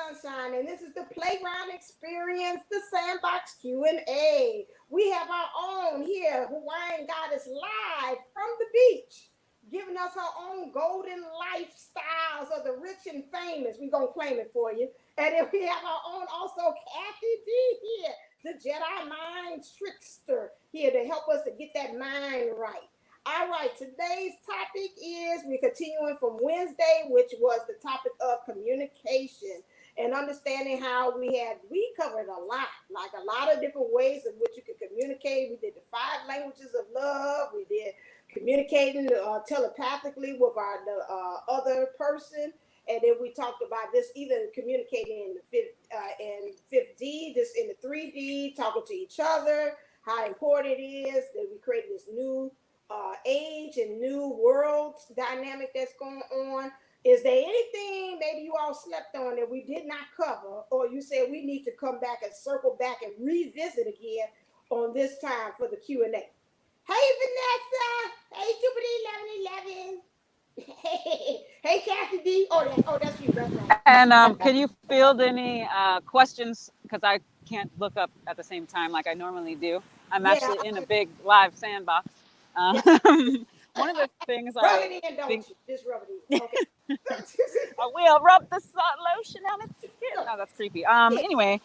sunshine, and this is the playground experience, the Sandbox Q&A. We have our own here, Hawaiian Goddess, live from the beach, giving us her own golden lifestyles of the rich and famous. We're going to claim it for you. And then we have our own also Kathy D here, the Jedi mind trickster, here to help us to get that mind right. All right, today's topic is we're continuing from Wednesday, which was the topic of communication and understanding how we covered a lot, like a lot of different ways in which you can communicate. We did the 5 languages of love. We did communicating telepathically with the other person. And then we talked about this, either communicating in the fifth D, this in the 3D, talking to each other, how important it is that we created this new age and new world dynamic that's going on. Is there anything maybe you all slept on that we did not cover, or you said we need to come back and circle back and revisit again on this time for the Q&A? Hey, Vanessa. Hey, Jupiter 1111. Hey, Kathy D. That's you. That's right. And can you field any questions? Because I can't look up at the same time like I normally do. I'm actually in a big live sandbox. One of the things rub it in, don't you? Just rub it in. Okay. I will rub the lotion on its skin. Oh, that's creepy. Anyway,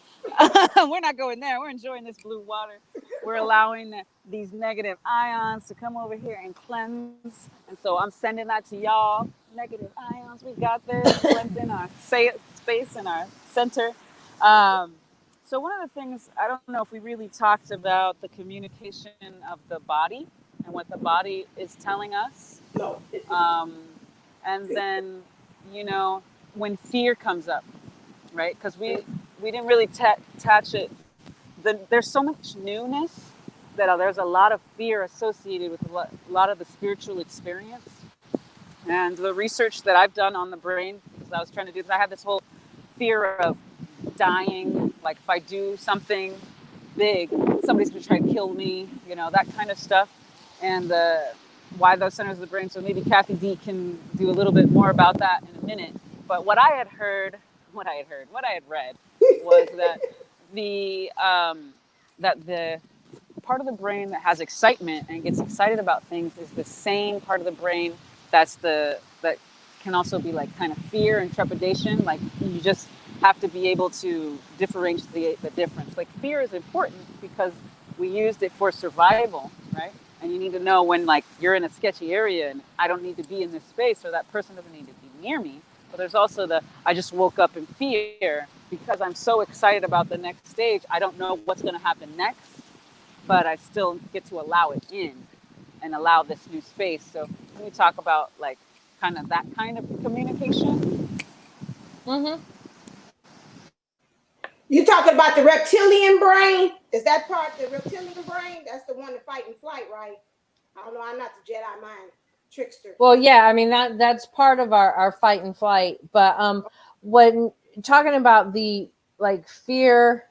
we're not going there. We're enjoying this blue water. We're allowing these negative ions to come over here and cleanse. And so I'm sending that to y'all. Negative ions, we got this. Cleansing our space and our center. So one of the things, I don't know if we really talked about the communication of the body and what the body is telling us. No. And then, when fear comes up, right? Because we didn't really attach it. There's so much newness that there's a lot of fear associated with a lot of the spiritual experience. And the research that I've done on the brain, because I was trying to do this, I had this whole fear of dying. Like if I do something big, somebody's going to try to kill me, that kind of stuff. And why those centers of the brain. So maybe Kathy D can do a little bit more about that in a minute. But what I had read was that the part of the brain that has excitement and gets excited about things is the same part of the brain that can also be like kind of fear and trepidation. Like you just have to be able to differentiate the difference. Like fear is important because we used it for survival, right? And you need to know when like you're in a sketchy area and I don't need to be in this space, or that person doesn't need to be near me. But there's also I just woke up in fear because I'm so excited about the next stage. I don't know what's going to happen next, but I still get to allow it in and allow this new space. So can we talk about like kind of that kind of communication? Mm-hmm. You talking about the reptilian brain? Is that part the reptilian brain? That's the one to fight and flight, right? I don't know. I'm not the Jedi mind trickster. Well, yeah. I mean that's part of our fight and flight. But when talking about the like fear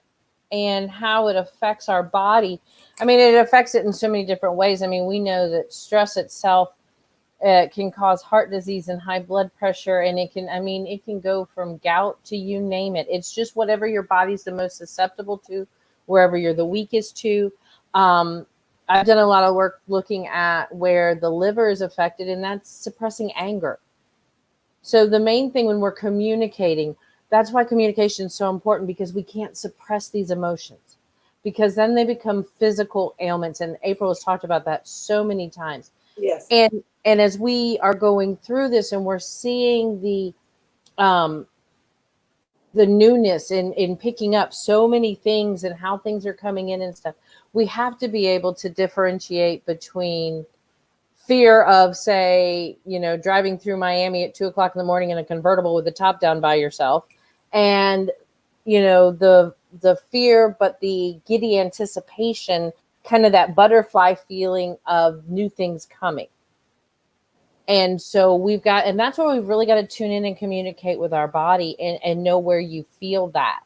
and how it affects our body, I mean it affects it in so many different ways. I mean we know that stress itself can cause heart disease and high blood pressure, and it can go from gout to you name it. It's just whatever your body's the most susceptible to, wherever you're the weakest to. I've done a lot of work looking at where the liver is affected, and that's suppressing anger. So the main thing when we're communicating, that's why communication is so important, because we can't suppress these emotions, because then they become physical ailments. And April has talked about that so many times. Yes. And as we are going through this and we're seeing the newness in picking up so many things and how things are coming in and stuff, we have to be able to differentiate between fear of, say, driving through Miami at 2:00 in the morning in a convertible with the top down by yourself, and, the fear, but the giddy anticipation, kind of that butterfly feeling of new things coming. And so and that's where we've really got to tune in and communicate with our body and know where you feel that.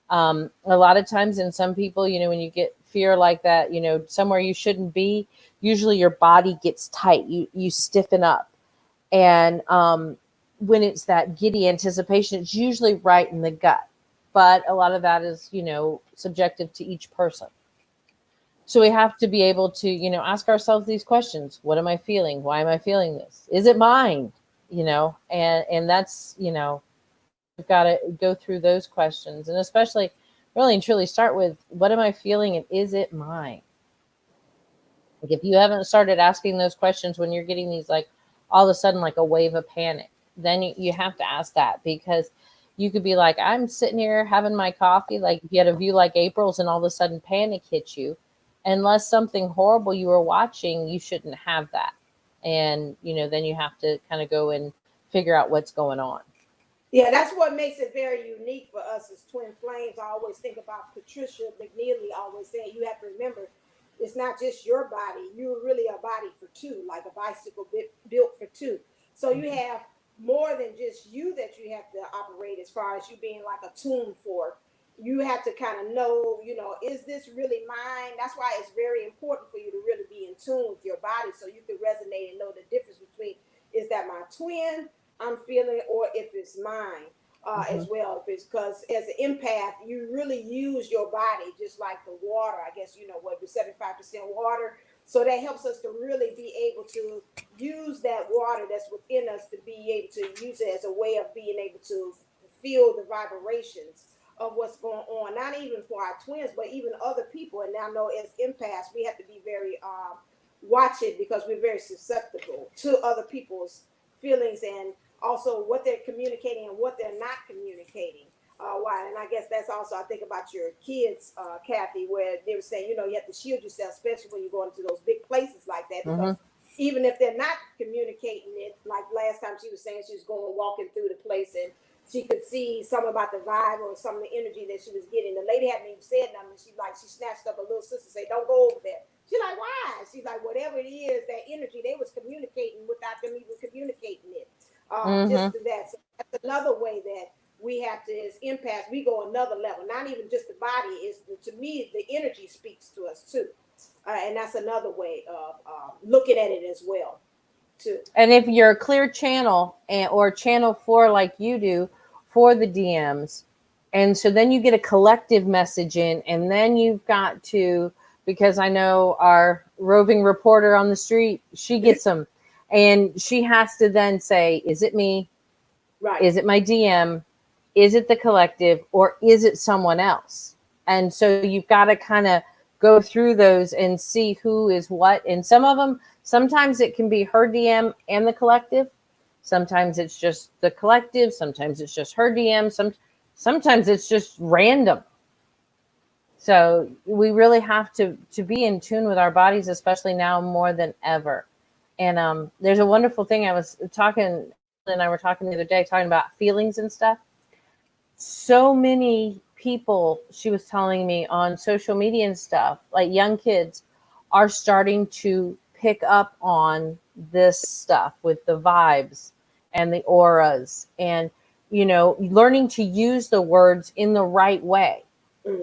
A lot of times in some people, when you get fear like that, somewhere you shouldn't be, usually your body gets tight, you stiffen up. And when it's that giddy anticipation, it's usually right in the gut. But a lot of that is, subjective to each person. So we have to be able to, ask ourselves these questions. What am I feeling? Why am I feeling this? Is it mine? And that's, we've got to go through those questions, and especially really and truly start with, what am I feeling, and is it mine? Like, if you haven't started asking those questions when you're getting these, like, all of a sudden, like a wave of panic, then you have to ask that, because you could be like, I'm sitting here having my coffee. Like, if you had a view like April's and all of a sudden panic hits you, unless something horrible you were watching, you shouldn't have that. And, then you have to kind of go and figure out what's going on. Yeah, that's what makes it very unique for us as twin flames. I always think about Patricia McNealy always saying, you have to remember, it's not just your body. You're really a body for two, like a bicycle built for two. So you have more than just you that you have to operate, as far as you being like a tune for. You have to kind of know, is this really mine? That's why it's very important for you to really be in tune with your body, so you can resonate and know the difference between, is that my twin I'm feeling, or if it's mine as well. Because as an empath, you really use your body just like the water. I guess, what, we're 75% water. So that helps us to really be able to use that water that's within us, to be able to use it as a way of being able to feel the vibrations of what's going on, not even for our twins, but even other people. And I know as empaths, we have to be very watch it, because we're very susceptible to other people's feelings, and also what they're communicating and what they're not communicating. Why? And I guess that's also, I think about your kids, Kathy, where they were saying, you have to shield yourself, especially when you go into those big places like that, because even if they're not communicating it, like last time she was saying, she was going walking through the place and she could see something about the vibe or some of the energy that she was getting. The lady hadn't even said nothing. She snatched up a little sister and said, don't go over there. She's like, why? She's like, whatever it is, that energy, they was communicating without them even communicating it. Just to that. So that's another way that we have to, as empaths, we go another level. Not even just the body, is, to me, the energy speaks to us too. And that's another way of looking at it as well too. And if you're a clear channel, or channel 4 like you do for the DMs, and so then you get a collective message in, and then you've got to, because I know our roving reporter on the street, she gets them, and she has to then say, is it me? Right. Is it my DM? Is it the collective? Or is it someone else? And so you've got to kind of go through those and see who is what. And some of them, sometimes it can be her DM and the collective. Sometimes it's just the collective. Sometimes it's just her DM. Sometimes it's just random. So we really have to be in tune with our bodies, especially now more than ever. And there's a wonderful thing. I was talking, and I were talking the other day, talking about feelings and stuff. So many people, she was telling me, on social media and stuff, like young kids, are starting to pick up on this stuff with the vibes and the auras, and, learning to use the words in the right way.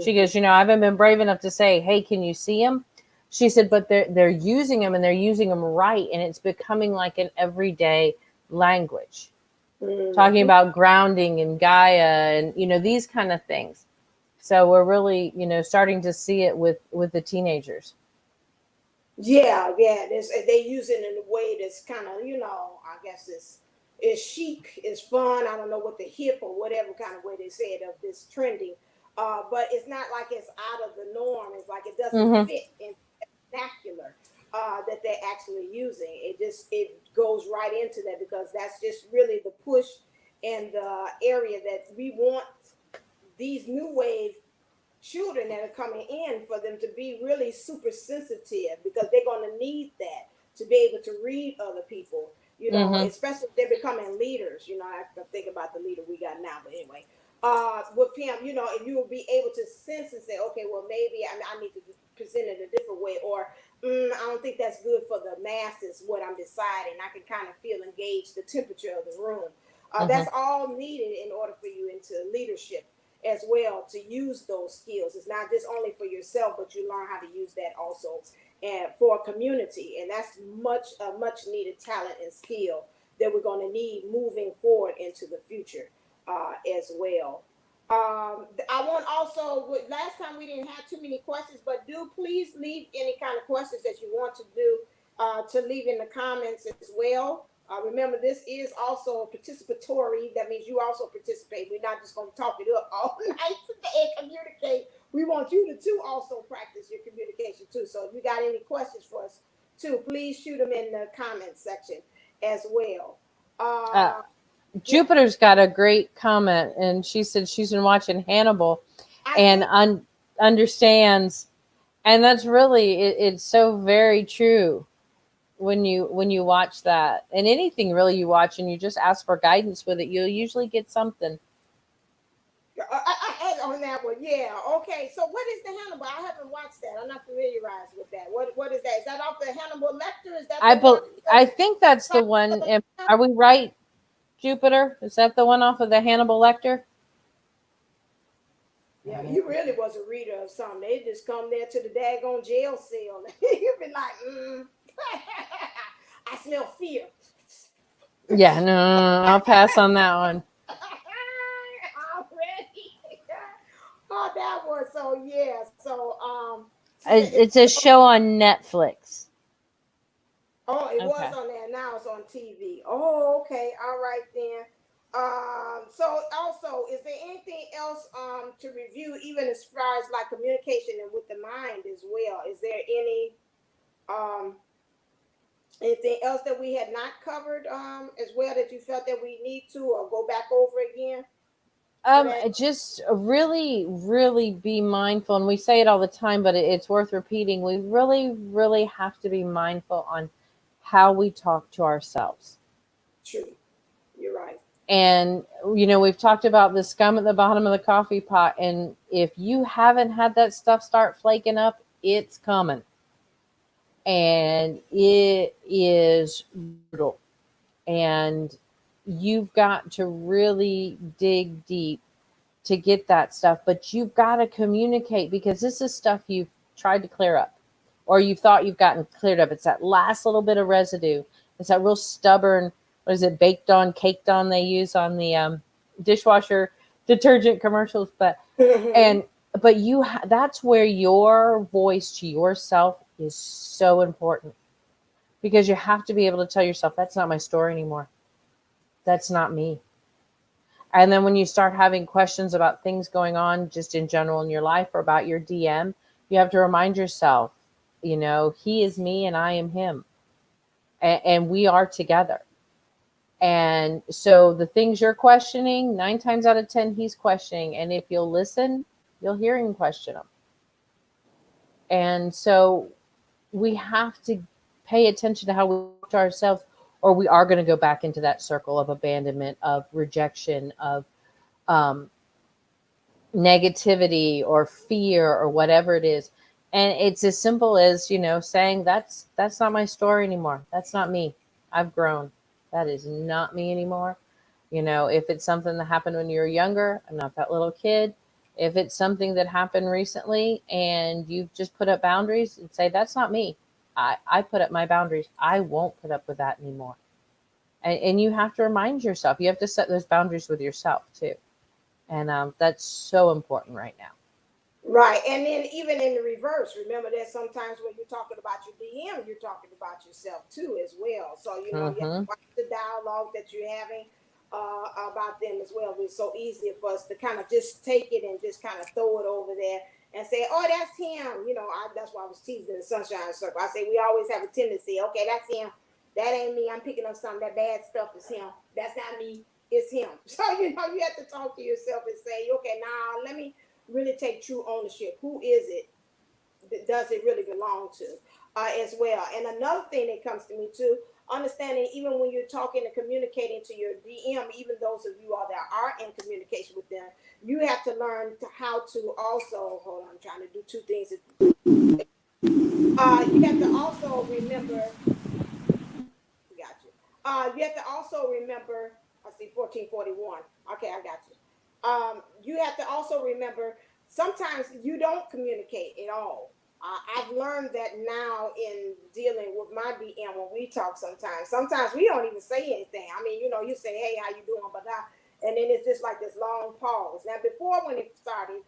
She goes, I haven't been brave enough to say, hey, can you see him? She said, but they're using them, and they're using them right. And it's becoming like an everyday language, talking about grounding and Gaia and, these kind of things. So we're really, starting to see it with the teenagers. Yeah. They use it in a way that's kind of, I guess it's chic, it's fun. I don't know what the hip or whatever kind of way they say it, of this trending. But it's not like it's out of the norm. It's like it doesn't fit in vernacular that they're actually using. It goes right into that, because that's just really the push and the area that we want these new wave children that are coming in, for them to be really super sensitive, because they're going to need that to be able to read other people, especially if they're becoming leaders. I have to think about the leader we got now, but anyway, with him, and you will be able to sense and say, okay, well, maybe I need to present it a different way, or I don't think that's good for the masses, what I'm deciding. I can kind of feel engaged, the temperature of the room. That's all needed in order for you into leadership as well, to use those skills. It's not just only for yourself, but you learn how to use that also and for a community. And that's much needed talent and skill that we're going to need moving forward into the future as well. I want also, last time we didn't have too many questions, but do please leave any kind of questions that you want to do to leave in the comments as well. Remember, this is also participatory. That means you also participate. We're not just going to talk it up all night today and communicate. We want you to also practice your communication too. So if you got any questions for us too, please shoot them in the comments section as well. Jupiter's got a great comment, and she said she's been watching Hannibal and understands, and that's really it's so very true when you watch that, and anything really you watch and you just ask for guidance with it, you'll usually get something. On that one, yeah. Okay, so what is the Hannibal? I haven't watched that. I'm not familiarized with that. What is that? Is that off the Hannibal Lecter? Is that I think that's the one. Are we right, Jupiter? Is that the one off of the Hannibal Lecter? Yeah, you really was a reader of something. They just come there to the daggone jail cell. You'd be like, I smell fear. Yeah, no, I'll pass on that one. Already. Oh, that was so yeah. So it's a show on Netflix. Oh, it was on there. Now it's on TV. Oh, okay. All right then. So also, is there anything else to review, even as far as like communication and with the mind as well? Is there anything else that we had not covered as well that you felt that we need to or go back over again? Just really, really be mindful, and we say it all the time, but it's worth repeating. We really, really have to be mindful on how we talk to ourselves. True. You're right. And, we've talked about the scum at the bottom of the coffee pot. And if you haven't had that stuff start flaking up, it's coming. And it is brutal. And you've got to really dig deep to get that stuff. But you've got to communicate, because this is stuff you've tried to clear up, or you thought you've gotten cleared up. It's that last little bit of residue. It's that real stubborn, what is it, baked on, caked on they use on the dishwasher detergent commercials. But that's where your voice to yourself is so important, because you have to be able to tell yourself, that's not my story anymore. That's not me. And then when you start having questions about things going on just in general in your life or about your DM, you have to remind yourself, he is me and I am him. And we are together. And so the things you're questioning, 9 times out of 10, he's questioning. And if you'll listen, you'll hear him question them. And so we have to pay attention to how we talk to ourselves, or we are going to go back into that circle of abandonment, of rejection, of negativity or fear or whatever it is. And it's as simple as, saying that's not my story anymore. That's not me. I've grown. That is not me anymore. If it's something that happened when you were younger, I'm not that little kid. If it's something that happened recently and you've just put up boundaries, and say, that's not me. I put up my boundaries. I won't put up with that anymore. And you have to remind yourself. You have to set those boundaries with yourself too. And that's so important right now. Right. And then even in the reverse, remember that sometimes when you're talking about your DM, you're talking about yourself too as well. So, you have to watch the dialogue that you're having about them as well. It's so easy for us to kind of just take it and just kind of throw it over there and say, oh, that's him. That's why I was teasing the Sunshine Circle. I say we always have a tendency, okay, that's him. That ain't me. I'm picking up something. That bad stuff is him. That's not me. It's him. So, you have to talk to yourself and say, okay, now let me really take true ownership. Who is it? Does it really belong to as well? And another thing that comes to me too, understanding even when you're talking and communicating to your DM, even those of you all that are in communication with them, you have to learn how to also, hold on, I'm trying to do two things. You have to also remember, you have to also remember, I see 1441. Okay, I got you. You have to also remember, sometimes you don't communicate at all. I've learned that now in dealing with my BM when we talk sometimes. Sometimes we don't even say anything. I mean, you say, hey, how you doing? But and then it's just like this long pause. Now, before when it started,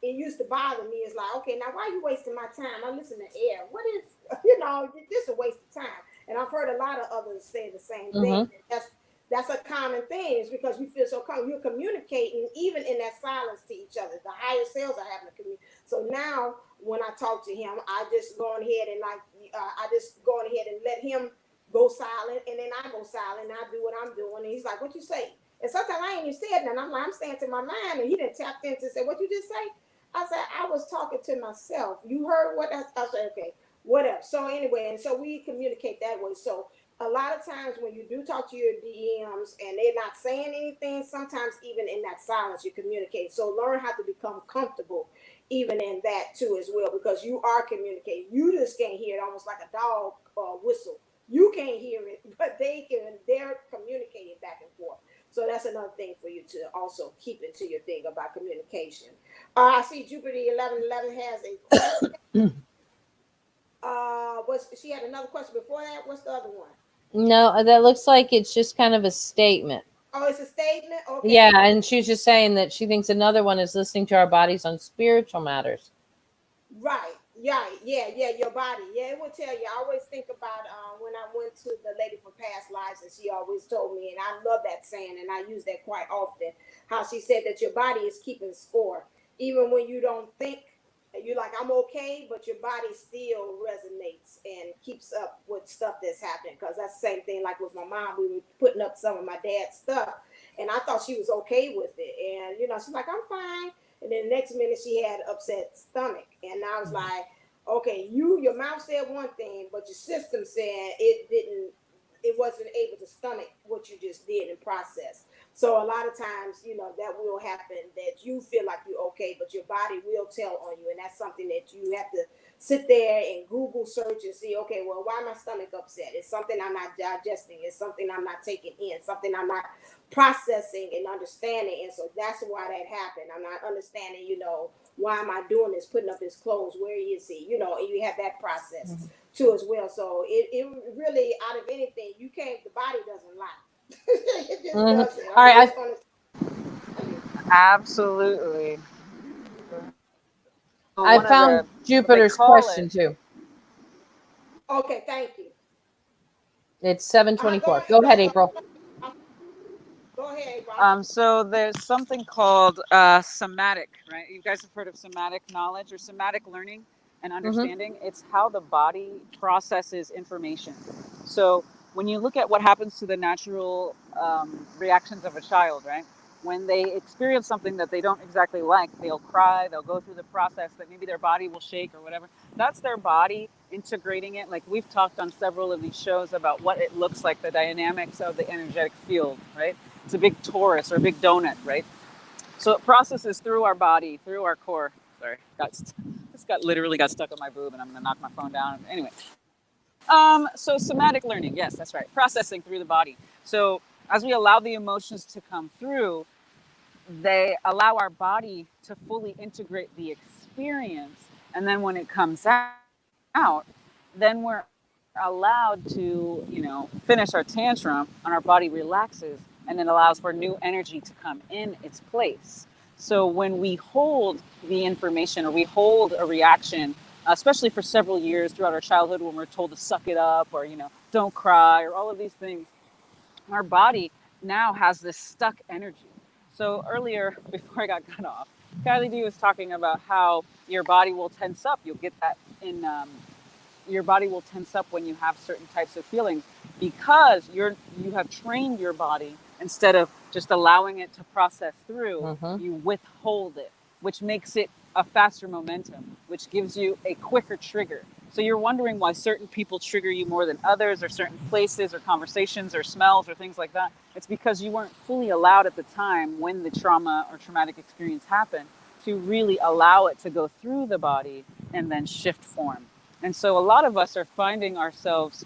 it used to bother me. It's like, okay, now why are you wasting my time? I listen to air. What is, this is a waste of time. And I've heard a lot of others say the same thing. Mm-hmm. That's a common thing. It's because you feel so comfortable. You're communicating even in that silence to each other. The higher selves are having to communicate. So now when I talk to him, I just go ahead and I just go ahead and let him go silent, and then I go silent and I do what I'm doing. And he's like, "What you say?" And sometimes I ain't even said nothing. I'm like, I'm staying to my mind, and he didn't tap into say, "What you just say?" I said, "I was talking to myself. You heard what I said? Okay, whatever." So anyway, and so we communicate that way. So a lot of times when you do talk to your DMs and they're not saying anything, sometimes even in that silence you communicate. So learn how to become comfortable even in that too as well, because you are communicating. You just can't hear it, almost like a dog whistle. You can't hear it, but they're communicating back and forth. So that's another thing for you to also keep into your thing about communication. I see Jupiter 1111 has a question. She had another question before that? What's the other one? No, that looks like it's just kind of a statement. Oh, it's a statement? Yeah, Okay. and she's just saying that she thinks another one is listening to our bodies on spiritual matters. Right. Yeah, your body. Yeah, it will tell you. I always think about when I went to the lady from past lives, and she always told me, and I love that saying, and I use that quite often, how she said that your body is keeping score. Even when you don't think, you're like, I'm okay, but your body still resonates and keeps up with stuff that's happening. Because that's the same thing like with my mom. We were putting up some of my dad's stuff, and I thought she was okay with it. And, she's like, I'm fine. And then the next minute she had upset stomach. And I was like, okay, your mouth said one thing, but your system said it wasn't able to stomach what you just did and process. So a lot of times, that will happen, that you feel like you're okay, but your body will tell on you. And that's something that you have to sit there and Google search and see, okay, well, why my stomach upset? It's something I'm not digesting. It's something I'm not taking in, something I'm not processing and understanding. And so that's why that happened. I'm not understanding, why am I doing this, putting up his clothes? Where is he? And you have that process too as well. So it really, out of anything, you can't, the body doesn't lie. It just doesn't. All I'm right, just going to tell you. Absolutely. So I one of found the what they Jupiter's call question it. too. Okay, thank you. It's 724. Go Go, ahead, April. go ahead, April. So there's something called somatic, right? You guys have heard of somatic knowledge or somatic learning and Mm-hmm. understanding. It's how the body processes information. So when you look at what happens to the natural reactions of a child, right? When they experience something that they don't exactly like, they'll cry, they'll go through the process that maybe their body will shake or whatever. That's their body integrating it. Like we've talked on several of these shows about what it looks like, the dynamics of the energetic field, right? It's a big torus or a big donut, right? So it processes through our body, through our core. Sorry, literally got stuck on my boob, and I'm gonna knock my phone down. Anyway, so somatic learning, yes, that's right, processing through the body. So as we allow the emotions to come through, they allow our body to fully integrate the experience, and then when it comes out, then we're allowed to, finish our tantrum, and our body relaxes, and then allows for new energy to come in its place. So when we hold the information or we hold a reaction, especially for several years throughout our childhood when we're told to suck it up or, don't cry or all of these things, our body now has this stuck energy. So earlier, before I got cut off, Kylie D was talking about how your body will tense up. You'll get that in your body will tense up when you have certain types of feelings because you have trained your body instead of just allowing it to process through. Mm-hmm. You withhold it, which makes it a faster momentum, which gives you a quicker trigger. So you're wondering why certain people trigger you more than others, or certain places or conversations or smells or things like that. It's because you weren't fully allowed at the time when the trauma or traumatic experience happened to really allow it to go through the body and then shift form. And so a lot of us are finding ourselves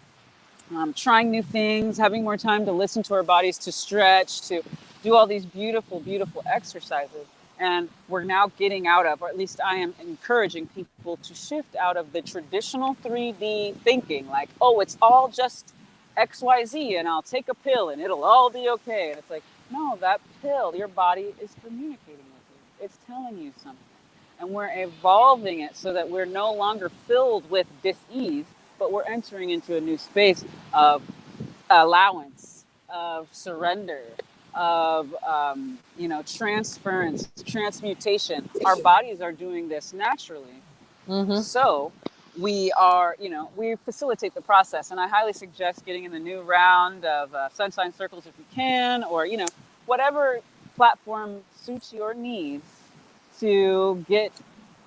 trying new things, having more time to listen to our bodies, to stretch, to do all these beautiful, beautiful exercises. And we're now getting out of, or at least I am encouraging people to shift out of the traditional 3D thinking, like, oh, it's all just XYZ and I'll take a pill and it'll all be okay. And it's like, no, that pill, your body is communicating with you. It's telling you something. And we're evolving it so that we're no longer filled with dis-ease, but we're entering into a new space of allowance, of surrender, of transference, transmutation. Our bodies are doing this naturally. Mm-hmm. So we are, we facilitate the process. And I highly suggest getting in the new round of sunshine circles if you can, or, whatever platform suits your needs to get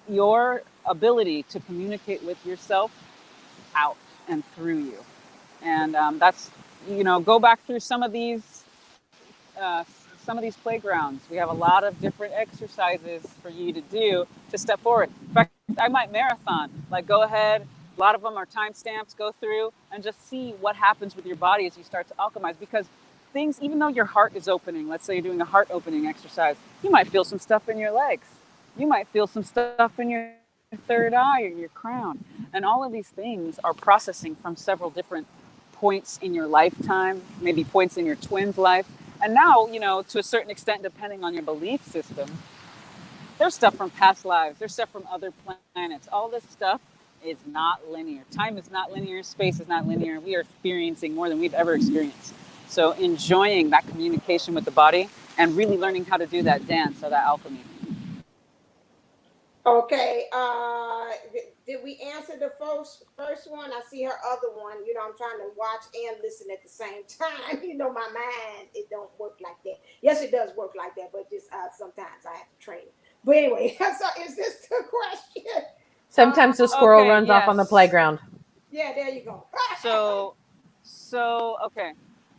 your ability to communicate with yourself out and through you. And that's, go back through some of these playgrounds. We have a lot of different exercises for you to do to step forward. In fact, I might marathon. Like, go ahead. A lot of them are timestamps. Go through and just see what happens with your body as you start to alchemize. Because things, even though your heart is opening, let's say you're doing a heart opening exercise, you might feel some stuff in your legs. You might feel some stuff in your third eye or your crown. And all of these things are processing from several different points in your lifetime, maybe points in your twin's life. And now, to a certain extent, depending on your belief system, there's stuff from past lives, there's stuff from other planets. All this stuff is not linear. Time is not linear, space is not linear. We are experiencing more than we've ever experienced. So enjoying that communication with the body and really learning how to do that dance or that alchemy. Okay. Did we answer the first one? I see her other one. I'm trying to watch and listen at the same time. My mind, it don't work like that. Yes, it does work like that, but just sometimes I have to train it. But anyway, so is this the question? Sometimes the squirrel runs off on the playground. Yeah, there you go. So okay.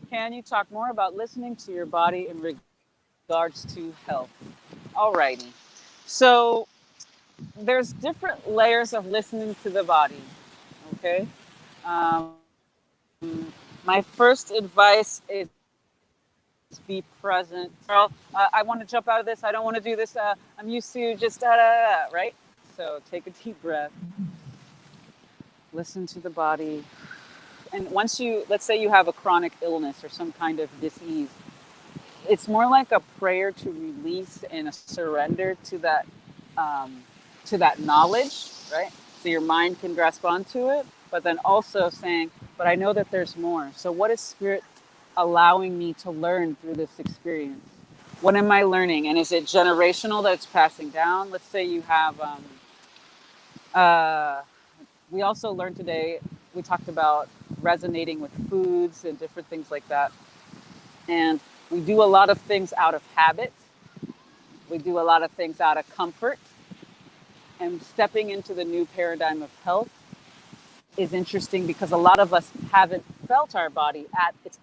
Can you talk more about listening to your body in regards to health? Alrighty. So there's different layers of listening to the body. Okay. My first advice is be present. Girl, I want to jump out of this. I don't want to do this. I'm used to just right? So take a deep breath. Listen to the body. And once let's say you have a chronic illness or some kind of disease, it's more like a prayer to release and a surrender to that knowledge, right? So your mind can grasp onto it, but then also saying, but I know that there's more. So what is spirit allowing me to learn through this experience? What am I learning? And is it generational that it's passing down? Let's say you have, we also learned today, we talked about resonating with foods and different things like that. And we do a lot of things out of habit. We do a lot of things out of comfort. And stepping into the new paradigm of health is interesting because a lot of us haven't felt our body at its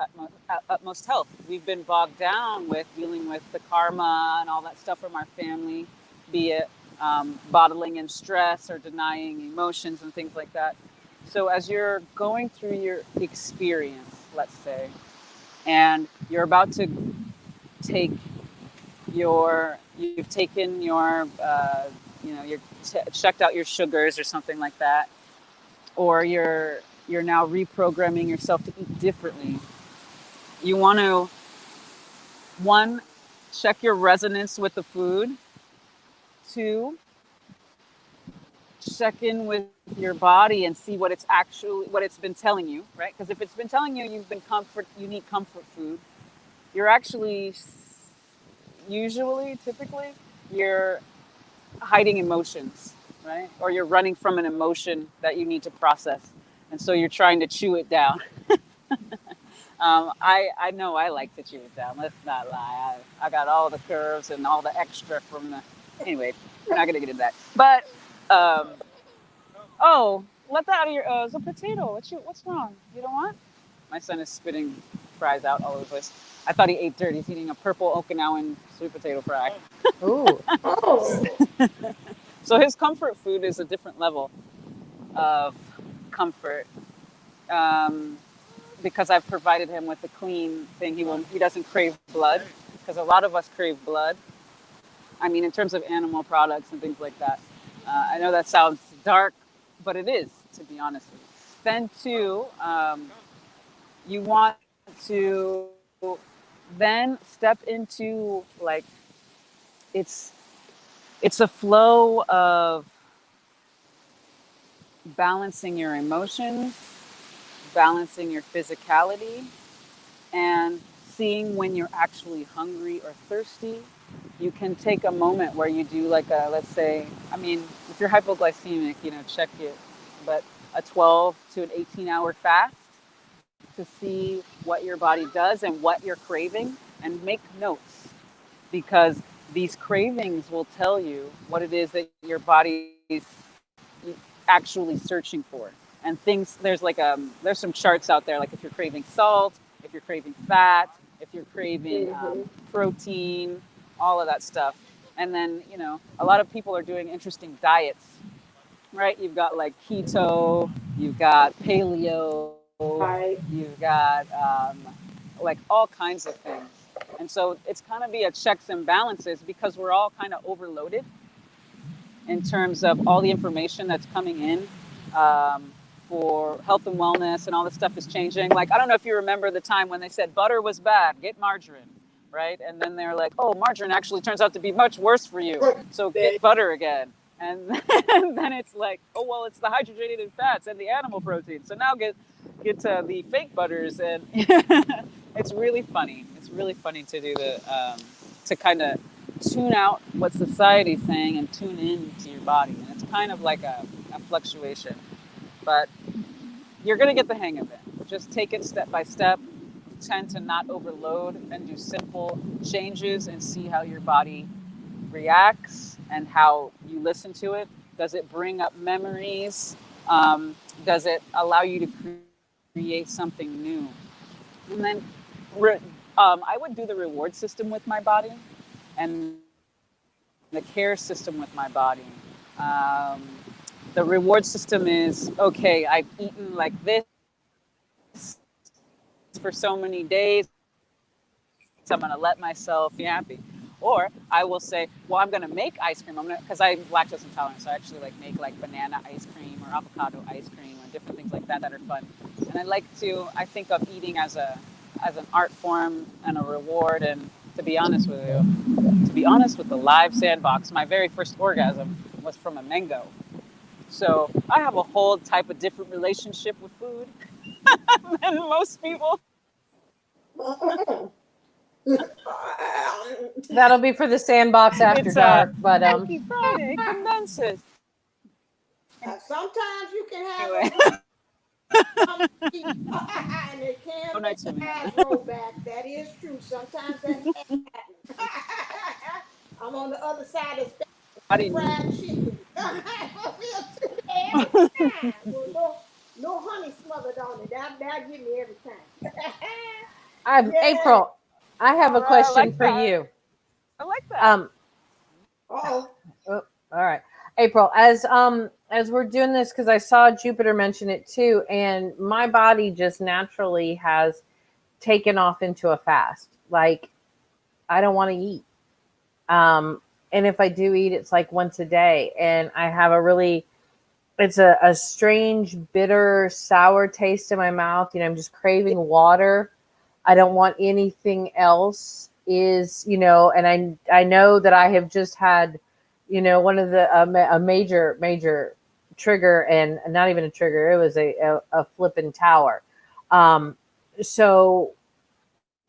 utmost health. We've been bogged down with dealing with the karma and all that stuff from our family, be it bottling in stress or denying emotions and things like that. So as you're going through your experience, let's say, and you're about to you've taken your, checked out your sugars or something like that, or you're now reprogramming yourself to eat differently. You want to, one, check your resonance with the food. Two, check in with your body and see what it's been telling you, right? Because if it's been telling you you need comfort food, you're actually typically you're hiding emotions, right? Or you're running from an emotion that you need to process, and so you're trying to chew it down. I know I like to chew it down. Let's not lie. I got all the curves and all the extra from the. Anyway, we're not gonna get into that. But let that out of your. It's a potato. What's wrong? You don't want? My son is spitting fries out all over the place. I thought he ate dirt. He's eating a purple Okinawan sweet potato fry. Ooh. Oh. So his comfort food is a different level of comfort. Because I've provided him with a clean thing. He doesn't crave blood, because a lot of us crave blood. I mean, in terms of animal products and things like that. I know that sounds dark, but it is, to be honest with you. Then, too, you want to then step into like it's it's a flow of balancing your emotions, balancing your physicality, and seeing when you're actually hungry or thirsty. You can take a moment where you do like a, let's say, I mean, if you're hypoglycemic, check it, but a 12 to an 18-hour fast to see what your body does and what you're craving, and make notes, because these cravings will tell you what it is that your body's actually searching for. And things, there's some charts out there, like if you're craving salt, if you're craving fat, if you're craving protein, all of that stuff. And then, a lot of people are doing interesting diets, right? You've got like keto, you've got paleo, Right. you've got like all kinds of things. And so it's kind of be a checks and balances, because we're all kind of overloaded in terms of all the information that's coming in for health and wellness, and all this stuff is changing. Like, I don't know if you remember the time when they said butter was bad, get margarine, right? And then they're like, oh, margarine actually turns out to be much worse for you, so get butter again. And then it's like, oh, well, it's the hydrogenated fats and the animal protein, so now get the fake butters. And it's really funny. It's really funny to do to kind of tune out what society's saying and tune in to your body. And it's kind of like a fluctuation, but you're going to get the hang of it. Just take it step by step. Tend to not overload and do simple changes and see how your body reacts and how you listen to it. Does it bring up memories? Does it allow you to create something new? And then I would do the reward system with my body and the care system with my body. The reward system is, okay, I've eaten like this for so many days, so I'm going to let myself be happy. Or I will say, well, I'm going to make ice cream. Because I'm lactose intolerant, so I actually make like banana ice cream or avocado ice cream or different things like that are fun. And I think of eating as an art form and a reward. And to be honest with the live Sandbox, my very first orgasm was from a mango. So I have a whole type of different relationship with food than most people. That'll be for the Sandbox after dark. But Frankie Friday condenses. Sometimes you can have Anyway. and it can Night to me. roll back. That is true. Sometimes that happens. I'm on the other side of the fried chicken. Every time. No honey smothered on it. That'll get me every time. April, I have a question for you. I like that. Oh, all right, April. As we're doing this, because I saw Jupiter mention it too, and my body just naturally has taken off into a fast. Like, I don't want to eat. And if I do eat, it's like once a day, and I have it's a strange, bitter, sour taste in my mouth. I'm just craving water. I don't want anything else. And I know that I have just had, one of the a major trigger, and not even a trigger. It was a flipping tower. So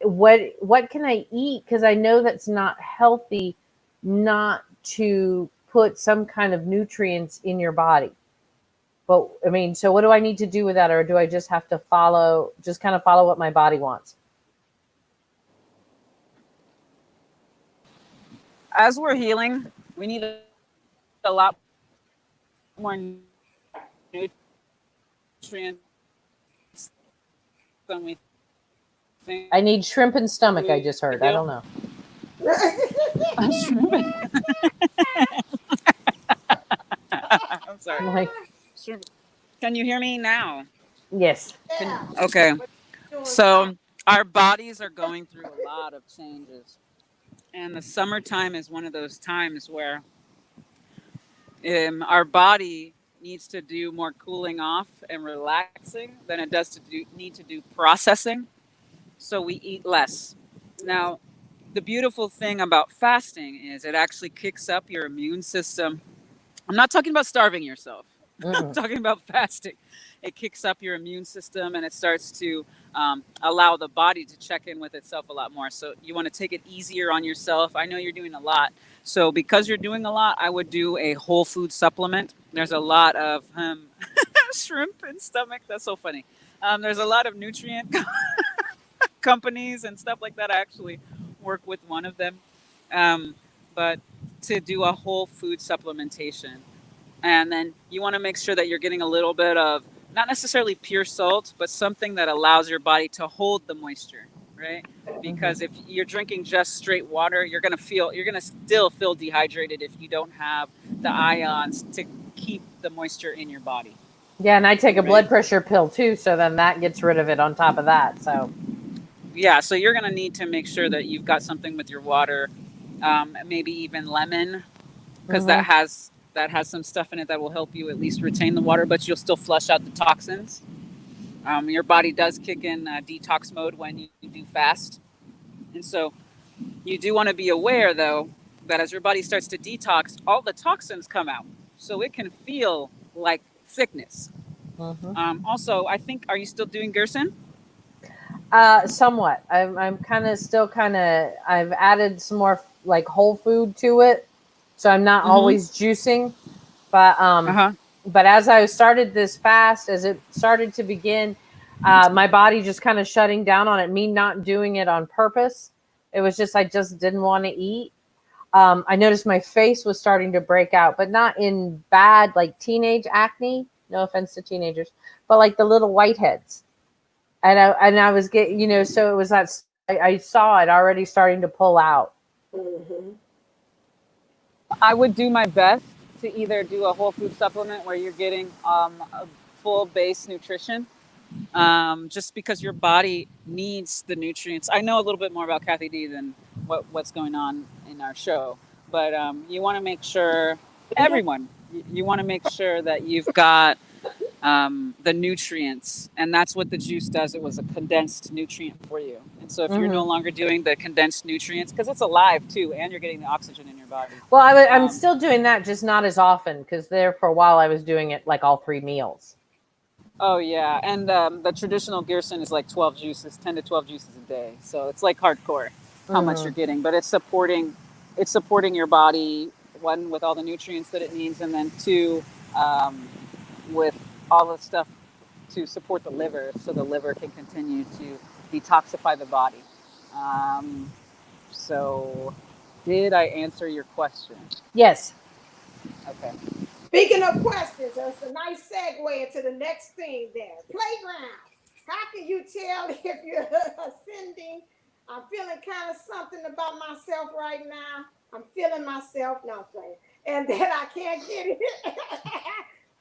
what can I eat? Because I know that's not healthy, not to put some kind of nutrients in your body. But I mean, so what do I need to do with that? Or do I just have to follow what my body wants? As we're healing, we need a lot more nutrients than we think. I need shrimp and stomach, I just heard. I don't know. I'm sorry. Can you hear me now? Yes. Okay. So our bodies are going through a lot of changes. And the summertime is one of those times where our body needs to do more cooling off and relaxing than it does to need to do processing. So we eat less. Now, the beautiful thing about fasting is it actually kicks up your immune system. I'm not talking about starving yourself. I'm talking about fasting. It kicks up your immune system and it starts to allow the body to check in with itself a lot more. So you want to take it easier on yourself. I know you're doing a lot. So because you're doing a lot, I would do a whole food supplement. There's a lot of shrimp and stomach. That's so funny. There's a lot of nutrient companies and stuff like that. I actually work with one of them. But to do a whole food supplementation. And then you want to make sure that you're getting a little bit of, not necessarily pure salt, but something that allows your body to hold the moisture, right? Because if you're drinking just straight water, you're going to still feel dehydrated if you don't have the ions to keep the moisture in your body. Yeah, and I take a blood pressure pill too, so then that gets rid of it on top of that. So yeah, so you're going to need to make sure that you've got something with your water, maybe even lemon, because that has some stuff in it that will help you at least retain the water, but you'll still flush out the toxins. Your body does kick in detox mode when you do fast. And so you do want to be aware, though, that as your body starts to detox, all the toxins come out. So it can feel like sickness. Also, I think, are you still doing Gerson? Somewhat. I'm I've added some more like whole food to it. So I'm not always juicing, but as I started this fast, as it started to begin, my body just kind of shutting down on it, me not doing it on purpose. It was just, I just didn't want to eat. I noticed my face was starting to break out, but not in bad, like teenage acne. No offense to teenagers, but like the little whiteheads. And I was getting, so it was that I saw it already starting to pull out. I would do my best to either do a whole food supplement where you're getting a full base nutrition, just because your body needs the nutrients. I know a little bit more about Kathy D than what's going on in our show, but you want to make sure, you want to make sure that you've got the nutrients, and that's what the juice does. It was a condensed nutrient for you. And so if you're no longer doing the condensed nutrients, because it's alive too, and you're getting the oxygen in your body. Well, I'm still doing that, just not as often, because there for a while I was doing it like all 3 meals. Oh yeah, and the traditional Gerson is like 12 juices, 10 to 12 juices a day. So it's like hardcore how much you're getting, but it's supporting your body, one, with all the nutrients that it needs, and then two, with all the stuff to support the liver, so the liver can continue to detoxify the body. So did I answer your question? Yes. Okay. Speaking of questions, that's a nice segue into the next thing there. Playground. How can you tell if you're ascending? I'm feeling kind of something about myself right now. I'm feeling myself, no, I'm playing. And then I can't get it.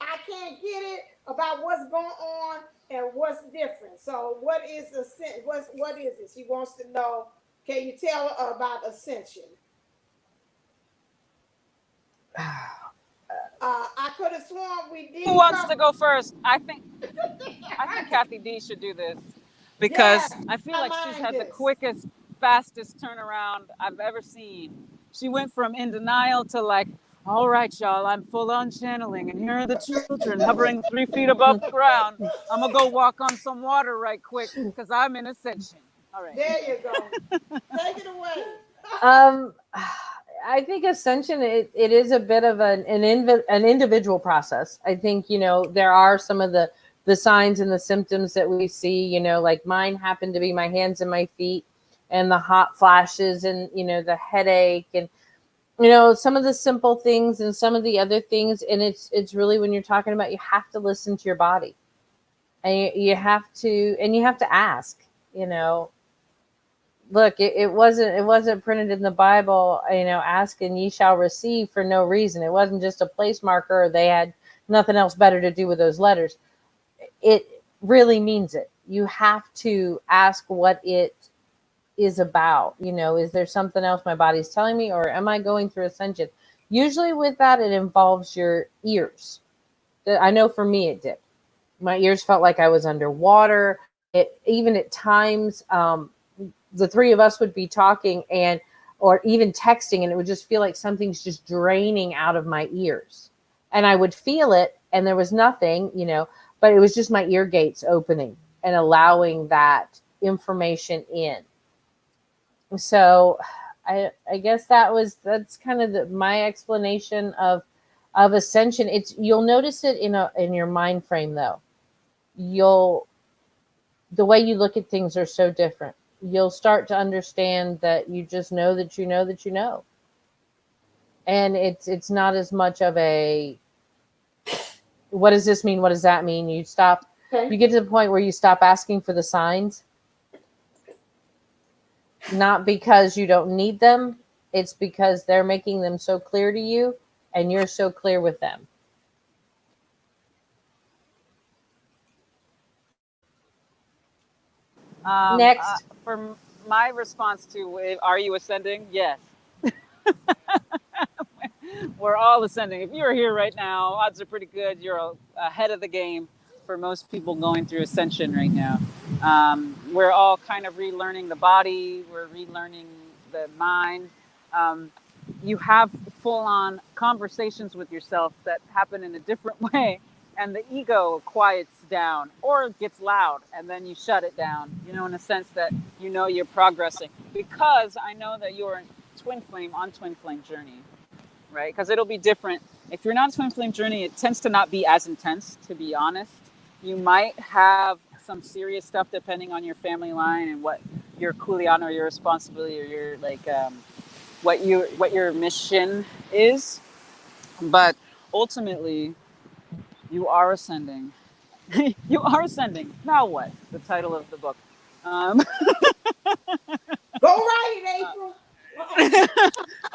I can't get it about what's going on and what's different. So what is what is this? She wants to know, can you tell her about ascension? I could have sworn we did. Who wants to go first? I think Kathy D should do this, because I feel like she's had the quickest, fastest turnaround I've ever seen. She went from in denial to like, all right, y'all, I'm full on channeling, and here are the children hovering 3 feet above the ground. I'm gonna go walk on some water right quick because I'm in ascension. All right. There you go. Take it away. I think ascension, it is a bit of an individual process. I think, there are some of the signs and the symptoms that we see, like mine happened to be my hands and my feet and the hot flashes and, the headache and, some of the simple things and some of the other things. And it's really, when you're talking about, you have to listen to your body, and you have to ask, look, it wasn't printed in the Bible, ask and ye shall receive for no reason. It wasn't just a place marker. They had nothing else better to do with those letters. It really means it. You have to ask what it is about. You know, is there something else my body's telling me, or am I going through ascension? Usually with that, it involves your ears. I know for me it did. My ears felt like I was underwater. It even at times, the three of us would be talking and or even texting, and it would just feel like something's just draining out of my ears. And I would feel it, and there was nothing, you know, but it was just my ear gates opening and allowing that information in. So I guess that's kind of my explanation of ascension. It's you'll notice it in your mind frame though. You'll the way you look at things are so different. You'll start to understand that you just know that you know that you know. And it's not as much of a what does this mean? What does that mean? You get to the point where you stop asking for the signs, not because you don't need them, it's because they're making them so clear to you and you're so clear with them. Next. For my response to are you ascending? Yes. We're all ascending. If you're here right now, odds are pretty good you're ahead of the game for most people going through ascension right now. We're all kind of relearning the body, we're relearning the mind. You have full-on conversations with yourself that happen in a different way, and the ego quiets down or gets loud, and then you shut it down, you know, in a sense that you know you're progressing. Because I know that you're twin flame on twin flame journey, right? Because it'll be different. If you're not twin flame journey, it tends to not be as intense, to be honest. You might have some serious stuff depending on your family line and what your kuleana or your responsibility or your what your mission is. But ultimately, you are ascending. You are ascending. Now what? The title of the book. Um, Go write it, April.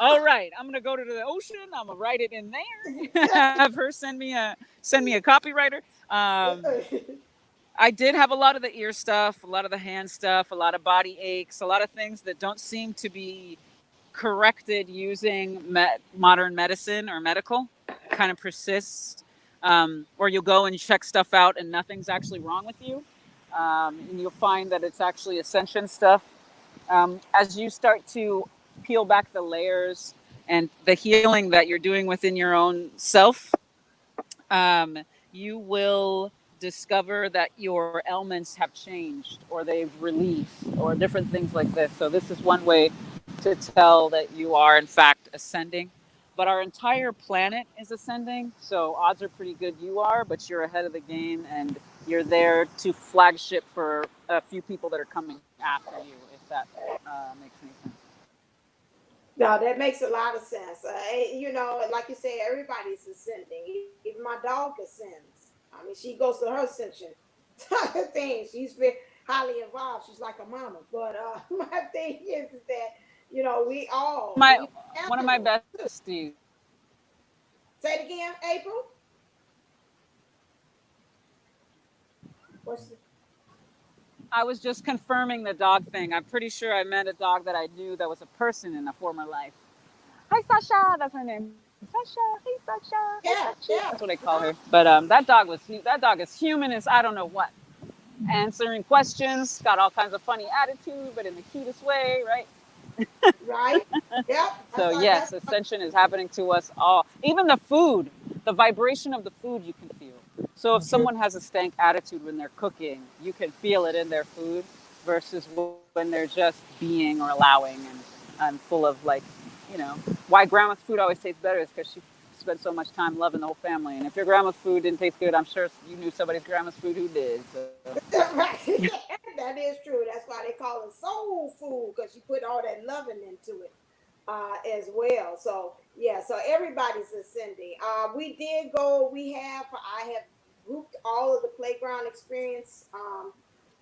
all right, I'm gonna go to the ocean. I'm gonna write it in there. Have her send me a copywriter. I did have a lot of the ear stuff, a lot of the hand stuff, a lot of body aches, a lot of things that don't seem to be corrected using modern medicine or medical. Kind of persists, or you'll go and check stuff out and nothing's actually wrong with you, and you'll find that it's actually ascension stuff. As you start to peel back the layers and the healing that you're doing within your own self, you will discover that your ailments have changed or they've released or different things like this. So this is one way to tell that you are in fact ascending. But our entire planet is ascending, so odds are pretty good you are, but you're ahead of the game and you're there to flagship for a few people that are coming after you, if that makes any sense. No, that makes a lot of sense. You know, like you say, everybody's ascending. Even my dog ascends. I mean, she goes to her ascension thing. She's very highly involved. She's like a mama. But my thing is that, you know, My we have one of to my go too. besties. Say it again, April. What's the, I was just confirming the dog thing. I'm pretty sure I meant a dog that I knew that was a person in a former life. Hi, Sasha. That's her name. Sasha. Hey, Sasha. Hey, yeah, Sachi. yeah. That's what I call her. But that dog is human as I don't know what. Answering questions, got all kinds of funny attitude, but in the cutest way, right? Right. Yep. So That's yes, ascension is happening to us all. Even the food, the vibration of the food you can feel. So if someone has a stank attitude when they're cooking, you can feel it in their food versus when they're just being or allowing and full of like, you know, why grandma's food always tastes better is because she spent so much time loving the whole family. And if your grandma's food didn't taste good, I'm sure you knew somebody's grandma's food who did. So. right. That is true. That's why they call it soul food because you put all that loving into it as well. So yeah, so everybody's ascending. We did go. I have grouped all of the playground experience.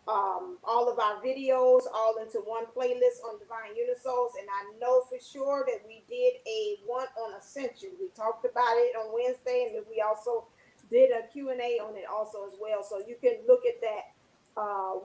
All of our videos all into one playlist on Divine Unisouls, and I know for sure that we did a one on Ascension. We talked about it on Wednesday, and then we also did a Q&A on it also as well. So you can look at that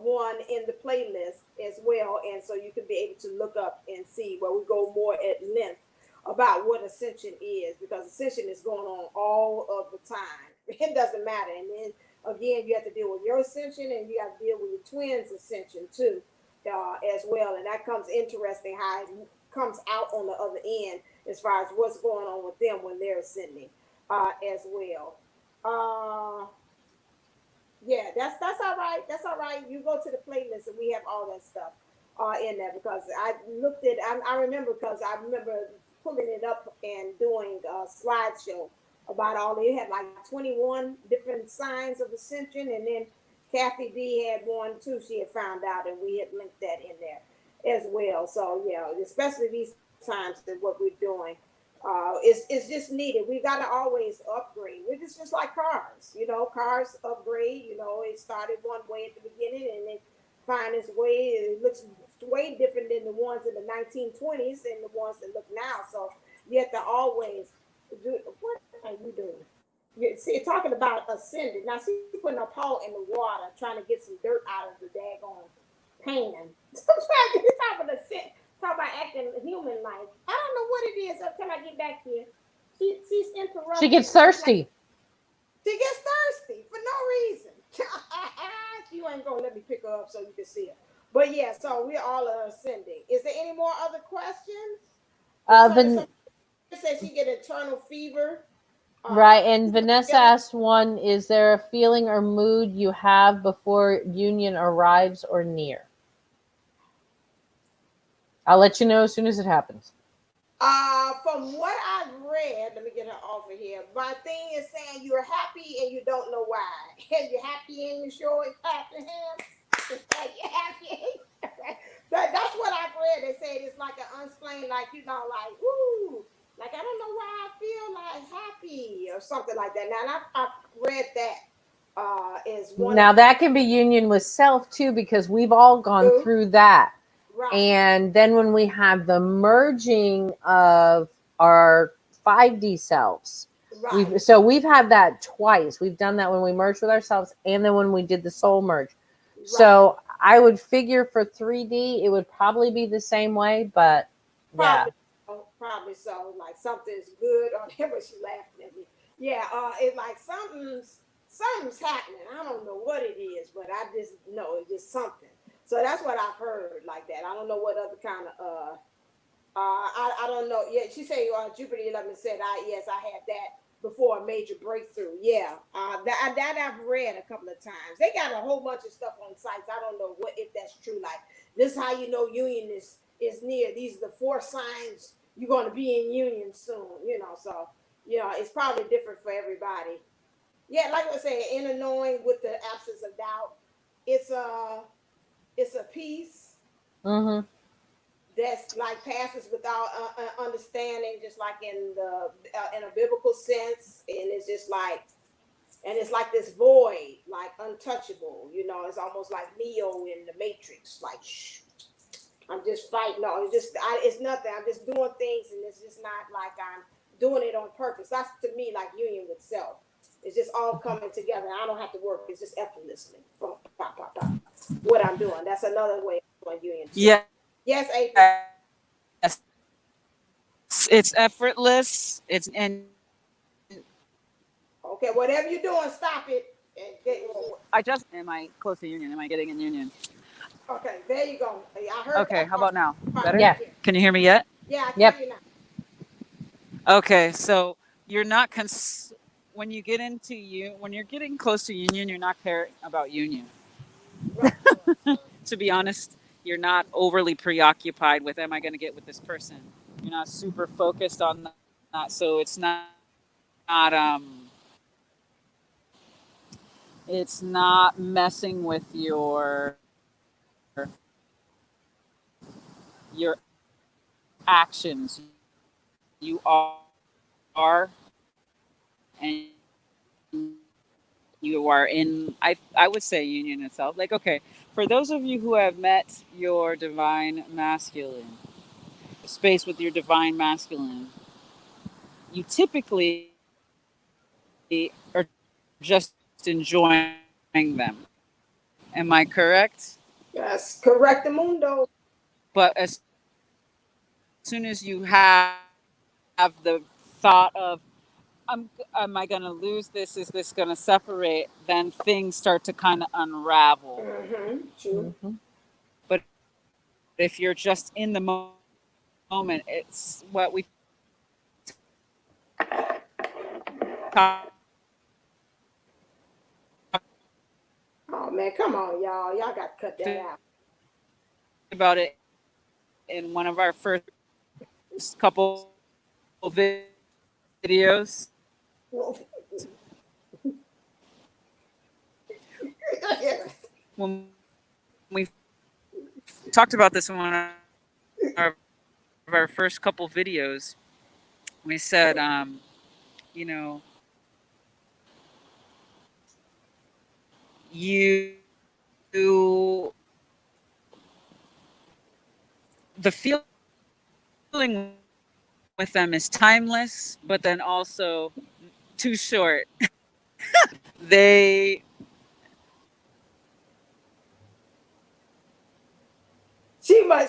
one in the playlist as well, and so you can be able to look up and see where we go more at length about what ascension is, because ascension is going on all of the time. It doesn't matter. And then again, you have to deal with your ascension, and you have to deal with your twins' ascension too, as well. And that comes interesting how it comes out on the other end as far as what's going on with them when they're ascending, as well. Uh, yeah, that's all right. That's all right. You go to the playlist and we have all that stuff in there, because I looked at. I remember, because I remember pulling it up and doing a slideshow about all. It had like 21 different signs of ascension, and then Kathy D had one too. She had found out, and we had linked that in there as well. So yeah, especially these times that what we're doing. It's just needed. We got to always upgrade. We're just like cars, cars upgrade. It started one way at the beginning, and it find its way. It looks way different than the ones in the 1920s and the ones that look now. So you have to always do. What are you doing? You see, talking about ascending. Now she's putting her paw in the water, trying to get some dirt out of the daggone pan. You're talking ascend. Talk about acting human like. I don't know what it is. Until I get back here, she's interrupting. She gets thirsty. She gets thirsty for no reason. You ain't gonna let me pick her up so you can see her. But yeah, so we all are ascending. Is there any more other questions? Then Says she get eternal fever. Right, and Vanessa asked one, is there a feeling or mood you have before union arrives or near? I'll let you know as soon as it happens. From what I've read, let me get her off of here. My thing is saying you're happy and you don't know why. And you're happy and you're sure it's happening. You're happy. That's what I've read. They said it's like an unexplained, like, like, ooh, like, I don't know why I feel like happy or something like that. Now, I've read that is one. Now, that can be union with self, too, because we've all gone through that. Right. And then when we have the merging of our 5D selves, right. We've had that twice. We've done that when we merged with ourselves, and then when we did the soul merge. Right. So I would figure for 3D, it would probably be the same way, but probably, yeah. Probably so. Like something's good on him, but she laughing at me. Yeah, it's like something's happening. I don't know what it is, but I just know it's just something. So that's what I've heard like that. I don't know what other kind of I don't know. Yeah, she said Jupiter 11 said yes, I had that before a major breakthrough. Yeah, that I've read a couple of times. They got a whole bunch of stuff on sites. I don't know if that's true. Like this is how you know union is near. These are the 4 signs you're going to be in union soon. So it's probably different for everybody. Yeah, like I said, inner knowing with the absence of doubt. It's a peace that's like passes without understanding, just like in a biblical sense, and it's just like, and it's like this void, like untouchable. It's almost like Neo in the Matrix. Like, shh, I'm just fighting. No, it's nothing. I'm just doing things, and it's just not like I'm doing it on purpose. That's to me like union with self. It's just all coming together. I don't have to work. It's just effortlessly. Pop, pop, pop. What I'm doing. That's another way of doing union. Yeah. Yes, April. Yes. It's effortless. It's in. Okay, whatever you're doing, stop it. Am I close to union? Am I getting in union? Okay, there you go. I heard. Okay, how about now? Better? Yeah. Can you hear me yet? Yeah, I can hear you now. Okay, so you're not when you get into when you're getting close to union, you're not caring about union. Right. To be honest, you're not overly preoccupied with, am I going to get with this person? You're not super focused on that, so it's not messing with your actions. You are and you are in, I would say, union itself. Like, okay, for those of you who have met your divine masculine, space with your divine masculine, you typically are just enjoying them. Am I correct? That's correct, mundo. But as soon as you have the thought of, am I going to lose this? Is this going to separate? Then things start to kind of unravel. True. Mm-hmm. But if you're just in the moment, it's what we talk Oh man, come on, y'all. Y'all got to cut that out. about it in one of our first couple videos. When we talked about this in one of our first couple videos, we said, you know, you the feeling with them is timeless, but then also too short. They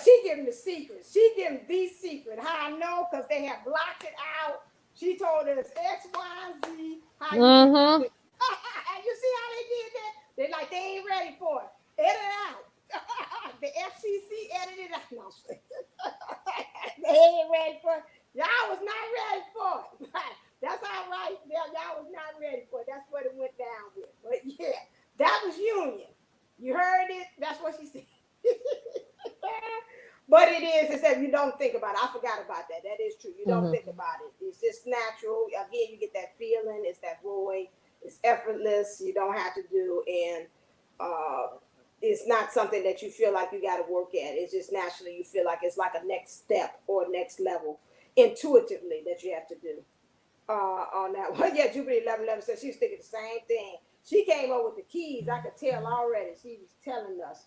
She give him the secret. She give him the secret. How I know? Because they have blocked it out. She told us X, Y, and Z. How Mm-hmm. you you see how they did that? They like they ain't ready for it. Edit it out. The FCC edited it out. No, they ain't ready for it. Y'all was not ready for it. That's all right. Y'all was not ready for it. That's what it went down with. But yeah, that was union. You heard it. That's what she said. But it is, except you don't think about it. I forgot about that. That is true. You don't think about it. It's just natural. Again, you get that feeling. It's that void. It's effortless. You don't have to do. And it's not something that you feel like you got to work at. It's just naturally you feel like it's like a next step or next level intuitively that you have to do on that one. Yeah, Jupiter 1111 says she was thinking the same thing. She came up with the keys. I could tell already. She was telling us.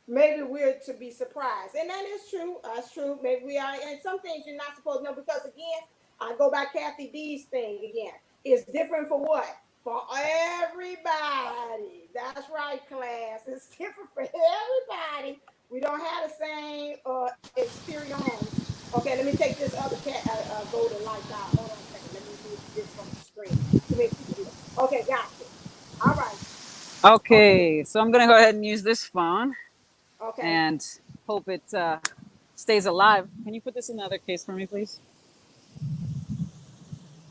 Maybe we're to be surprised. And that is true. That's true. Maybe we are. And some things you're not supposed to know because, again, I go back Kathy D's thing again. It's different for what? For everybody. That's right, class. It's different for everybody. We don't have the same experience. Okay, let me take this other golden light out. Hold on a second. Let me move this from the screen. Too many people here. Okay, gotcha. All right. okay. So I'm gonna go ahead and use this phone Okay. and hope it stays alive. Can you put this in the other case for me, please?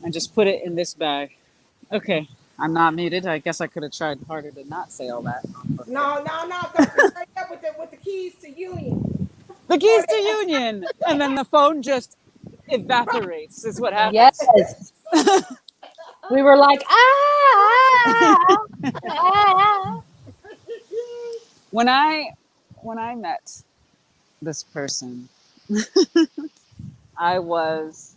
And just put it in this bag. Okay. I'm not muted. I guess I could have tried harder to not say all that. No, because hurry up with the keys to union. The Before keys to they union, and then the phone just evaporates. Is what Yes. happens. We were like, ah. When I met this person, I was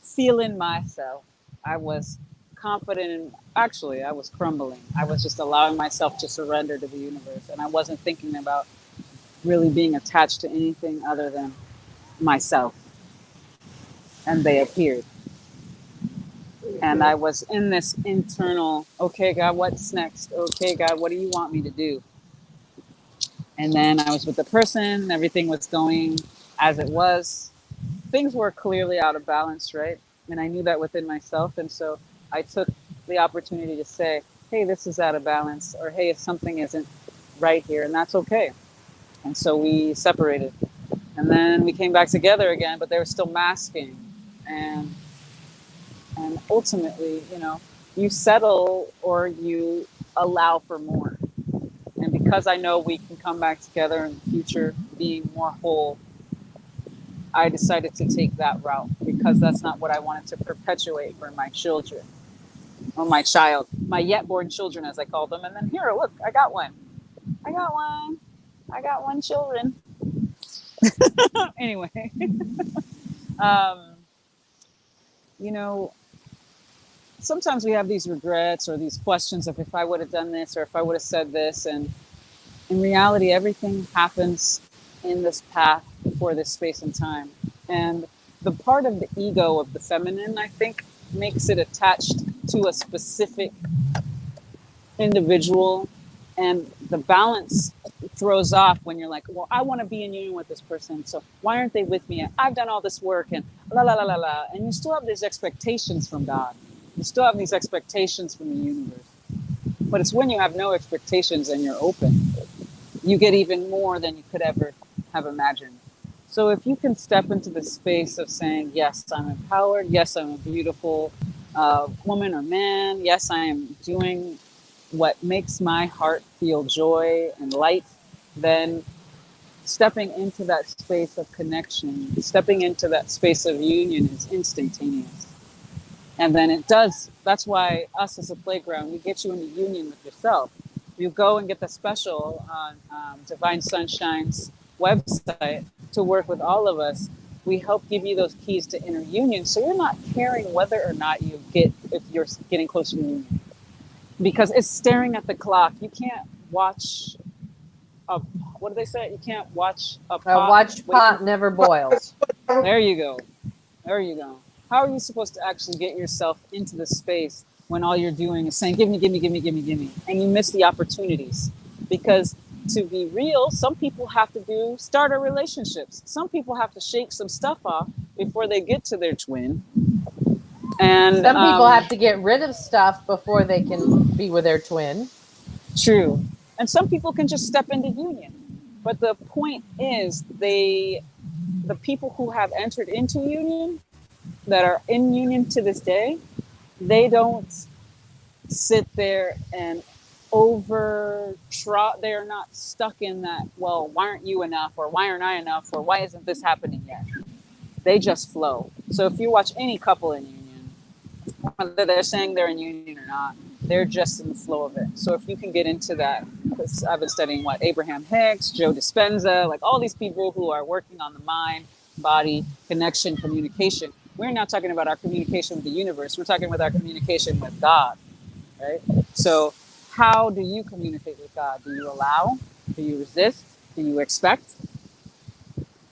feeling myself. I was confident in, actually, I was crumbling. I was just allowing myself to surrender to the universe. And I wasn't thinking about really being attached to anything other than myself. And they appeared. And I was in this internal, okay, God, what's next? Okay, God, what do you want me to do? And then I was with the person, everything was going as it was. Things were clearly out of balance, right? And I knew that within myself. And so I took the opportunity to say, hey, this is out of balance, or hey, if something isn't right here, and that's okay. And so we separated. And then we came back together again, but they were still masking. And ultimately, you settle or you allow for more. And because I know we can come back together in the future being more whole, I decided to take that route because that's not what I wanted to perpetuate for my children or my child, my yet born children, as I call them. And then here, look, I got one. I got one children. Anyway, um, you know, sometimes we have these regrets or these questions of if I would have done this or if I would have said this. And in reality, everything happens in this path for this space and time. And the part of the ego of the feminine, I think, makes it attached to a specific individual, and the balance throws off when you're like, well, I want to be in union with this person, so why aren't they with me? I've done all this work and la la la la la, and you still have these expectations from God. You still have these expectations from the universe. But it's when you have no expectations and you're open, you get even more than you could ever have imagined. So if you can step into the space of saying, yes, I'm empowered, yes, I'm a beautiful woman or man, yes, I am doing what makes my heart feel joy and light, then stepping into that space of connection, stepping into that space of union is instantaneous. And then it does, that's why us as a playground, we get you into union with yourself. You go and get the special on Divine Sunshine's website to work with all of us. We help give you those keys to inner union, so you're not caring whether or not you get, if you're getting close to union. Because it's staring at the clock. You can't watch a, what do they say? You can't watch a pot. Watched pot never boils. There you go. There you go. How are you supposed to actually get yourself into the space when all you're doing is saying, give me, give me, give me, give me, give me, and you miss the opportunities? Because to be real, some people have to starter relationships. Some people have to shake some stuff off before they get to their twin. And some people have to get rid of stuff before they can be with their twin. True. And some people can just step into union. But the point is, the people who have entered into union, that are in union to this day, they don't sit there and they're not stuck in that, well, why aren't you enough, or why aren't I enough, or why isn't this happening yet? They just flow. So if you watch any couple in union, whether they're saying they're in union or not, they're just in the flow of it. So if you can get into that, because I've been studying Abraham Hicks, Joe Dispenza, like all these people who are working on the mind, body, connection, communication. We're not talking about our communication with the universe. We're talking about our communication with God, right? So how do you communicate with God? Do you allow? Do you resist? Do you expect?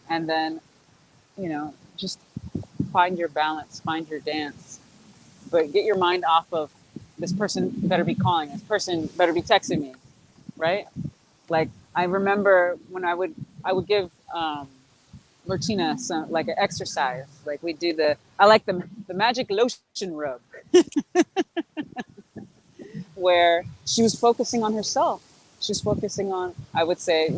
And then, just find your balance, find your dance, but get your mind off of, this person better be calling, this person better be texting me, right? Like I remember when I would give Martina some, like, an exercise, like we do the magic lotion rub, where she was focusing on herself. She was focusing on, I would say,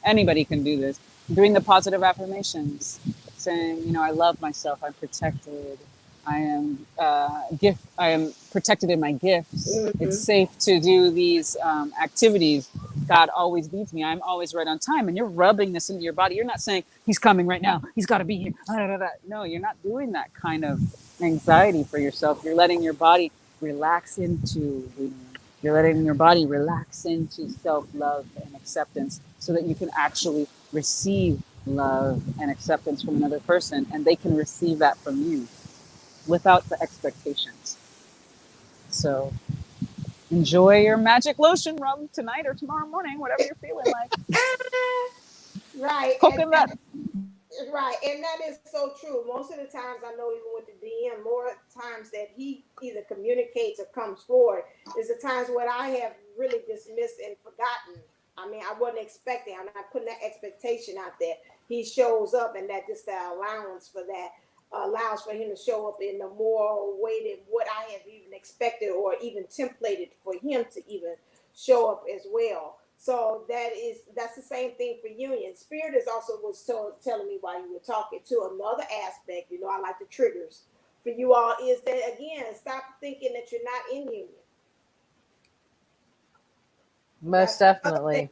anybody can do this, doing the positive affirmations, saying, I love myself, I'm protected, I am I am protected in my gifts. Mm-hmm. It's safe to do these activities. God always leads me. I'm always right on time. And you're rubbing this into your body. You're not saying, he's coming right now, he's got to be here. No, you're not doing that kind of anxiety for yourself. You're letting your body relax into, you're letting your body relax into self-love and acceptance, so that you can actually receive love and acceptance from another person, and they can receive that from you without the expectations. So enjoy your magic lotion rub tonight or tomorrow morning, whatever you're feeling like. Right. Coconut. Right, and that is so true. Most of the times, I know even with the DM, more times that he either communicates or comes forward is the times when I have really dismissed and forgotten. I mean, I wasn't expecting. I'm not putting that expectation out there. He shows up, and that just the allowance for that allows for him to show up in a more way than what I have even expected or even templated for him to even show up as well. So that's the same thing for union. Spirit is also telling me while you were talking too. Another aspect, I like the triggers for you all, is that, again, stop thinking that you're not in union. Most definitely.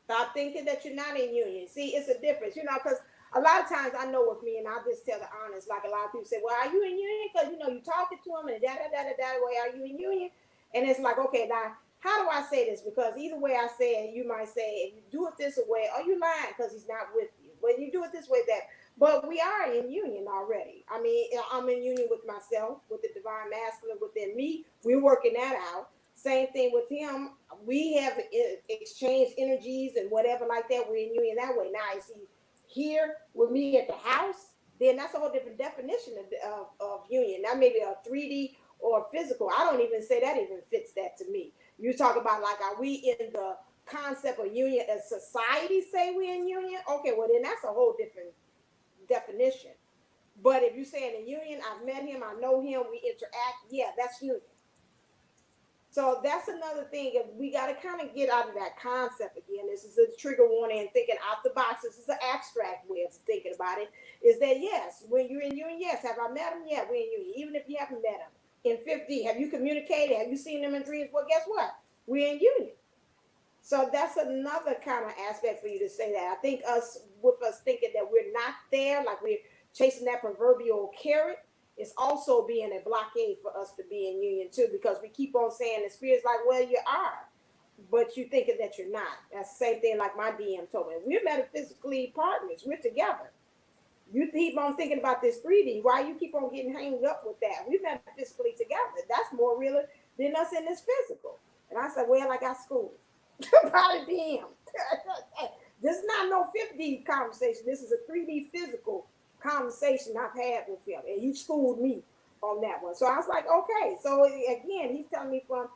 Stop thinking that you're not in union. See, it's a difference, because a lot of times I know with me, and I'll just tell the honest, like a lot of people say, well, are you in union? Because, you're talking to them and da-da-da-da-da way, are you in union? And it's like, okay, now, how do I say this? Because either way I say it, you might say, if you do it this way, are you lying because he's not with you? When you do it this way, that. But we are in union already. I mean, I'm in union with myself, with the divine masculine within me. We're working that out. Same thing with him. We have exchanged energies and whatever like that. We're in union that way. Now, is he here with me at the house? Then that's a whole different definition of union. That may be a 3D or physical. I don't even say that even fits that to me. You talk about like, are we in the concept of union as society say we in union? Okay, well then that's a whole different definition. But if you're saying in union, I've met him, I know him, we interact, yeah, that's union. So that's another thing. If we got to kind of get out of that concept again. This is a trigger warning and thinking out the box. This is an abstract way of thinking about it. Is that yes, when you're in union, yes. Have I met him? Yeah, we're in union. Even if you haven't met him. In 50, have you communicated? Have you seen them in dreams? Well, guess what? We're in union. So that's another kind of aspect for you to say that. I think with us thinking that we're not there, like we're chasing that proverbial carrot, it's also being a blockade for us to be in union too, because we keep on saying the spirit's like, well, you are, but you thinking that you're not. That's the same thing like my DM told me. We're metaphysically partners. We're together. You keep on thinking about this 3D. Why you keep on getting hanged up with that? We're metaphysically together. That's more real than us in this physical. And I said, well, I got schooled. About a DM. This is not no 5D conversation. This is a 3D physical conversation I've had with him, and he schooled me on that one. So I was like, okay. So again, he's telling me from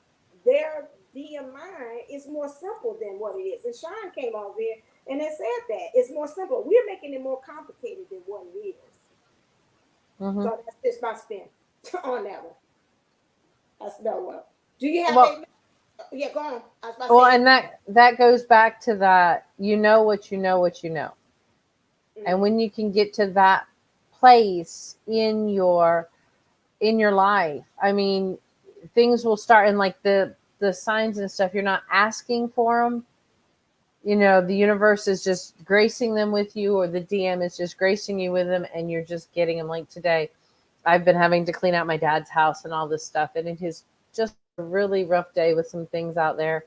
their DM mind, it's more simple than what it is. And Sean came over here and it said that it's more simple. We're making it more complicated than what it is. Mm-hmm. So that's just my spin on that one. That's another one. Do you have yeah, go on. Well, and that goes back to that, you know what you know what you know. Mm-hmm. And when you can get to that place in your life, I mean, things will start, and like the signs and stuff, you're not asking for them. You know, the universe is just gracing them with you, or the DM is just gracing you with them, and you're just getting them. Like today, I've been having to clean out my dad's house and all this stuff, and it is just a really rough day with some things out there.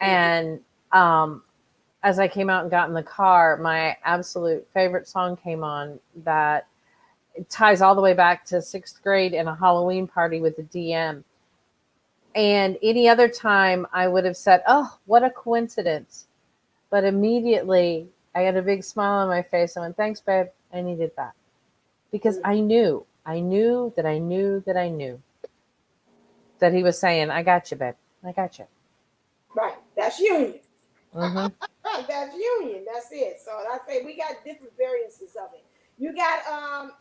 And as I came out and got in the car, my absolute favorite song came on that it ties all the way back to 6th grade and a Halloween party with the DM. And any other time I would have said, oh, what a coincidence. But immediately I had a big smile on my face. I went, thanks, babe. I needed that. Because I knew that he was saying, I got you, babe. I got you. Right. That's union. Mm-hmm. That's union. That's it. So I say we got different variances of it. You got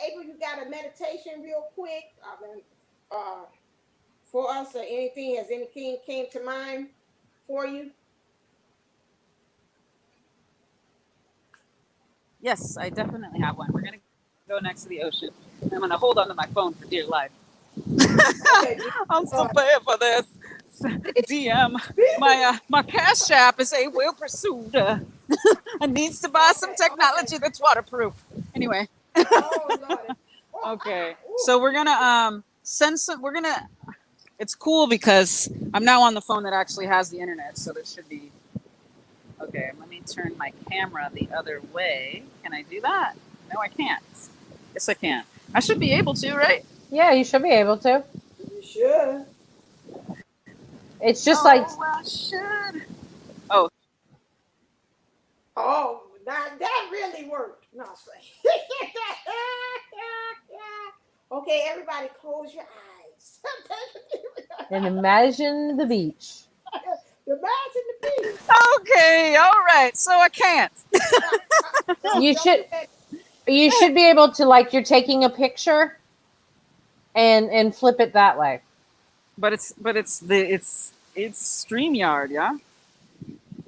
April, you got a meditation real quick. For us, or anything, has anything came to mind for you? Yes, I definitely have one. We're gonna go next to the ocean. I'm gonna hold on to my phone for dear life. Okay. I'm so bad for this. DM, my Cash App is a well pursued. And needs to buy some technology that's waterproof. Anyway. Okay, so we're gonna send some. We're gonna. It's cool because I'm now on the phone that actually has the internet, so there should be. Okay, let me turn my camera the other way. Can I do that? No, I can't. Yes, I can. I should be able to, right? Yeah, you should be able to. You should. It's just like. I should. Oh, that really worked. No, okay, everybody, close your eyes. And imagine the beach. Imagine the beach. Okay, all right. So I can't. You should be able to, like, you're taking a picture and flip it that way. But it's StreamYard, yeah.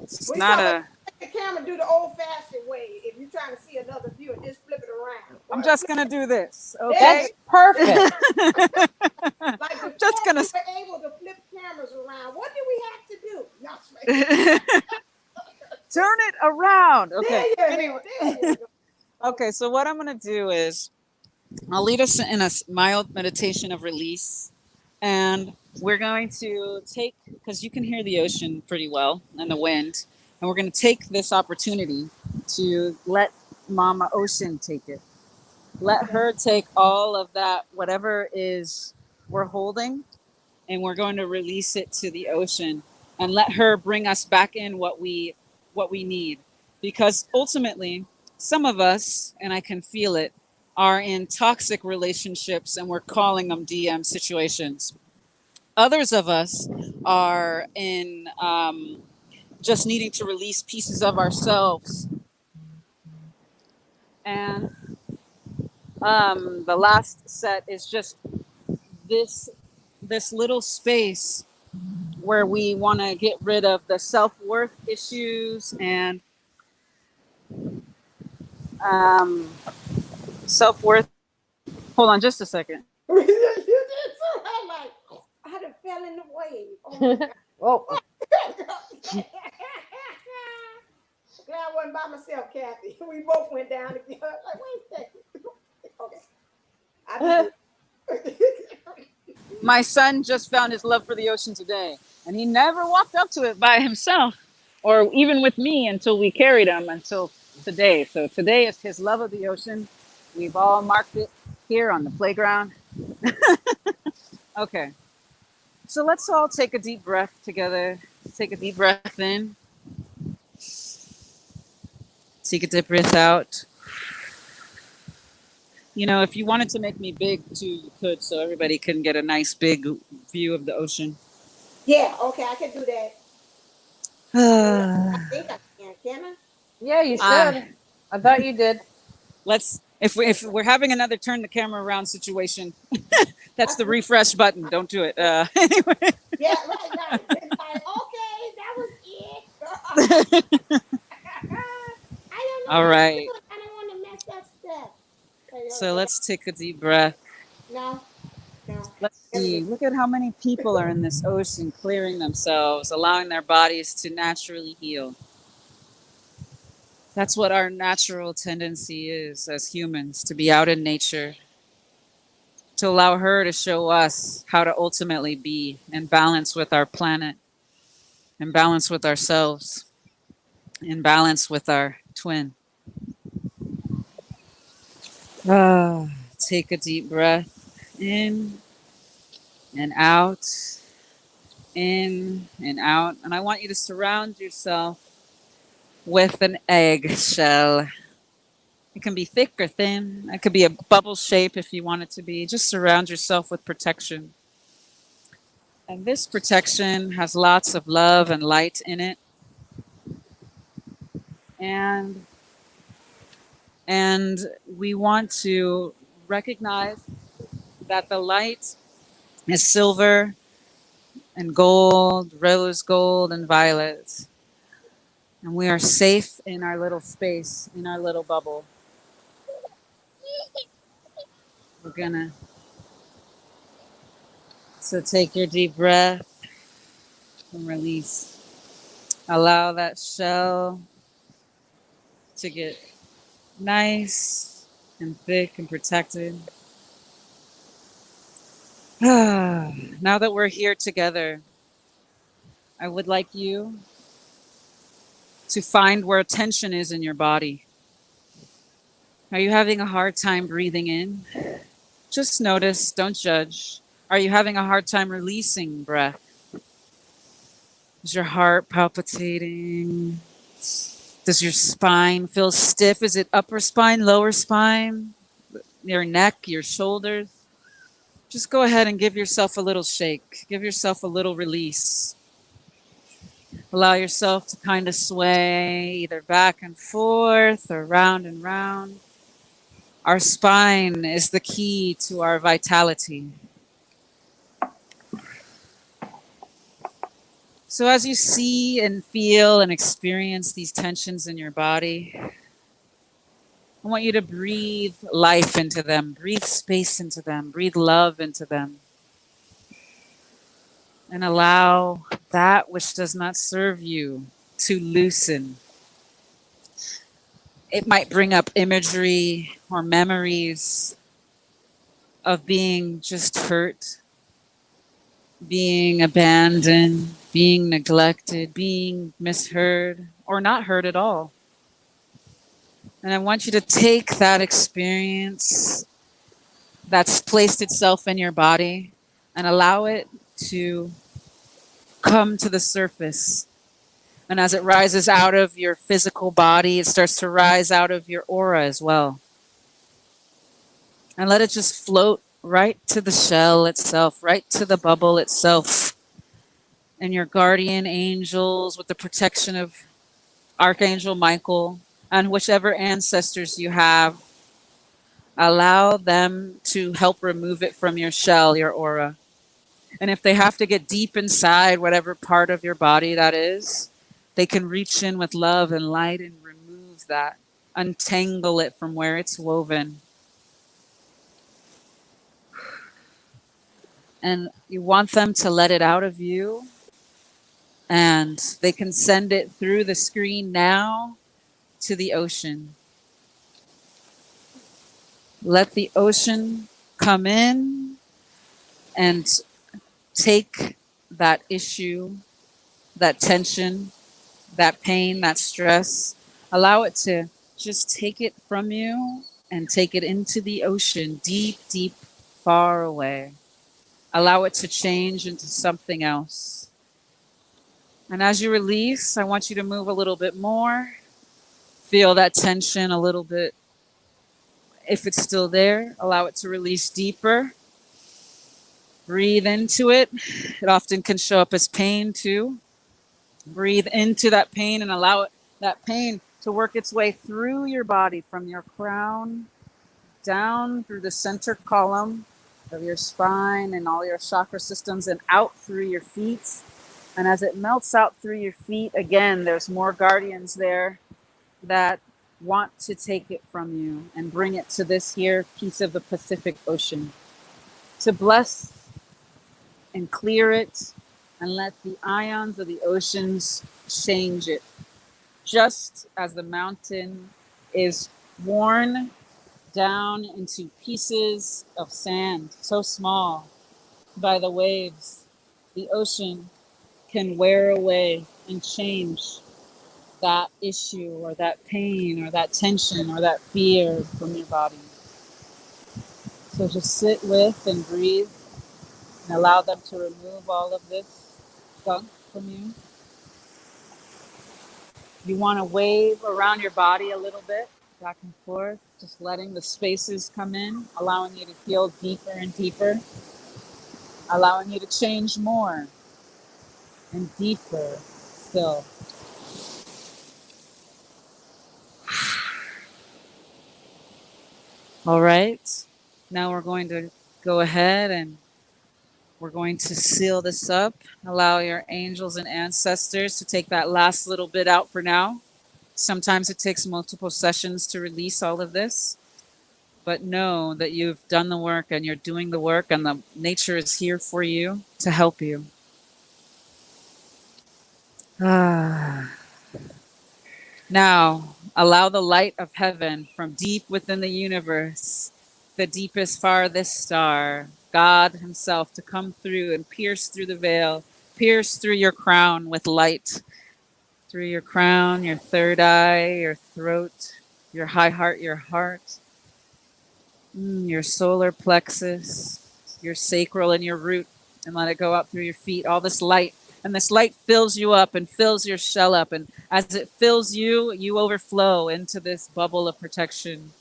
It's not a. The camera do the old-fashioned way. If you're trying to see another view, and just flip it around. I'm just gonna do this. Okay. That's perfect. Like just gonna. We were able to flip cameras around. What do we have to do? No, turn it around. Okay. Anyway. Okay. So what I'm gonna do is, I'll lead us in a mild meditation of release, and we're going to take, because you can hear the ocean pretty well and the wind. And we're going to take this opportunity to let Mama Ocean take it. Let her take all of that, whatever is we're holding, and we're going to release it to the ocean and let her bring us back in what we need. Because ultimately, some of us, and I can feel it, are in toxic relationships, and we're calling them DM situations. Others of us are in just needing to release pieces of ourselves. And the last set is just this little space where we want to get rid of the self-worth issues and um, self-worth. Hold on just a second. You did too. I'm like, I done fell in the wave. Oh my God. Whoa. Glad I wasn't by myself, Kathy. We both went down together. Like, wait a second. Okay. I My son just found his love for the ocean today, and he never walked up to it by himself or even with me until we carried him until today. So today is his love of the ocean. We've all marked it here on the playground. Okay. So let's all take a deep breath together. Take a deep breath in. Take a deep breath out. You know, if you wanted to make me big too, you could, so everybody can get a nice big view of the ocean. Yeah, okay, I can do that. I think I can I? Yeah, you should. I thought you did. Let's if we're having another turn the camera around situation, that's the refresh button. Don't do it. Anyway. Yeah, right. It's like, okay, that was it. I don't know. All right. I don't want to mess that stuff. So let's take a deep breath. No. Let's see. Look at how many people are in this ocean clearing themselves, allowing their bodies to naturally heal. That's what our natural tendency is as humans, to be out in nature, to allow her to show us how to ultimately be in balance with our planet, in balance with ourselves, in balance with our twin. Take a deep breath in and out, in and out. And I want you to surround yourself with an egg shell. It can be thick or thin. It could be a bubble shape if you want it to be. Just surround yourself with protection. And this protection has lots of love and light in it. And we want to recognize that the light is silver and gold, rose gold and violet. And we are safe in our little space, in our little bubble. We're gonna. So take your deep breath and release. Allow that shell to get nice and thick and protected. Now that we're here together, I would like you to find where tension is in your body. Are you having a hard time breathing in? Just notice, don't judge. Are you having a hard time releasing breath? Is your heart palpitating? Does your spine feel stiff? Is it upper spine, lower spine, your neck, your shoulders? Just go ahead and give yourself a little shake. Give yourself a little release. Allow yourself to kind of sway either back and forth or round and round. Our spine is the key to our vitality. So as you see and feel and experience these tensions in your body, I want you to breathe life into them, breathe space into them, breathe love into them. And allow that which does not serve you to loosen. It might bring up imagery or memories of being just hurt, being abandoned, being neglected, being misheard, or not heard at all. And I want you to take that experience that's placed itself in your body and allow it to come to the surface. And as it rises out of your physical body, it starts to rise out of your aura as well. And let it just float right to the shell itself, right to the bubble itself. And your guardian angels with the protection of Archangel Michael and whichever ancestors you have, allow them to help remove it from your shell, your aura. And if they have to get deep inside, whatever part of your body that is, they can reach in with love and light and remove that, untangle it from where it's woven. And you want them to let it out of you, and they can send it through the screen now to the ocean. Let the ocean come in and take that issue, that tension, that pain, that stress. Allow it to just take it from you and take it into the ocean, deep, deep, far away. Allow it to change into something else. And as you release, I want you to move a little bit more. Feel that tension a little bit. If it's still there, allow it to release deeper. Breathe into it. It often can show up as pain too. Breathe into that pain and allow it, that pain to work its way through your body from your crown down through the center column of your spine and all your chakra systems and out through your feet. And as it melts out through your feet, again, there's more guardians there that want to take it from you and bring it to this here piece of the Pacific Ocean to bless and clear it and let the ions of the oceans change it. Just as the mountain is worn down into pieces of sand, so small, by the waves, the ocean can wear away and change that issue or that pain or that tension or that fear from your body. So just sit with and breathe and allow them to remove all of this gunk from you. You want to wave around your body a little bit, back and forth, just letting the spaces come in, allowing you to feel deeper and deeper, allowing you to change more and deeper still. All right. Now we're going to go ahead and we're going to seal this up. Allow your angels and ancestors to take that last little bit out for now. Sometimes it takes multiple sessions to release all of this, but know that you've done the work and you're doing the work, and the nature is here for you to help you. Now, allow the light of heaven from deep within the universe, the deepest, farthest star, God Himself, to come through and pierce through the veil, pierce through your crown with light, through your crown, your third eye, your throat, your high heart, your heart, your solar plexus, your sacral, and your root, and let it go out through your feet. All this light. And this light fills you up and fills your shell up. And as it fills you, you overflow into this bubble of protection.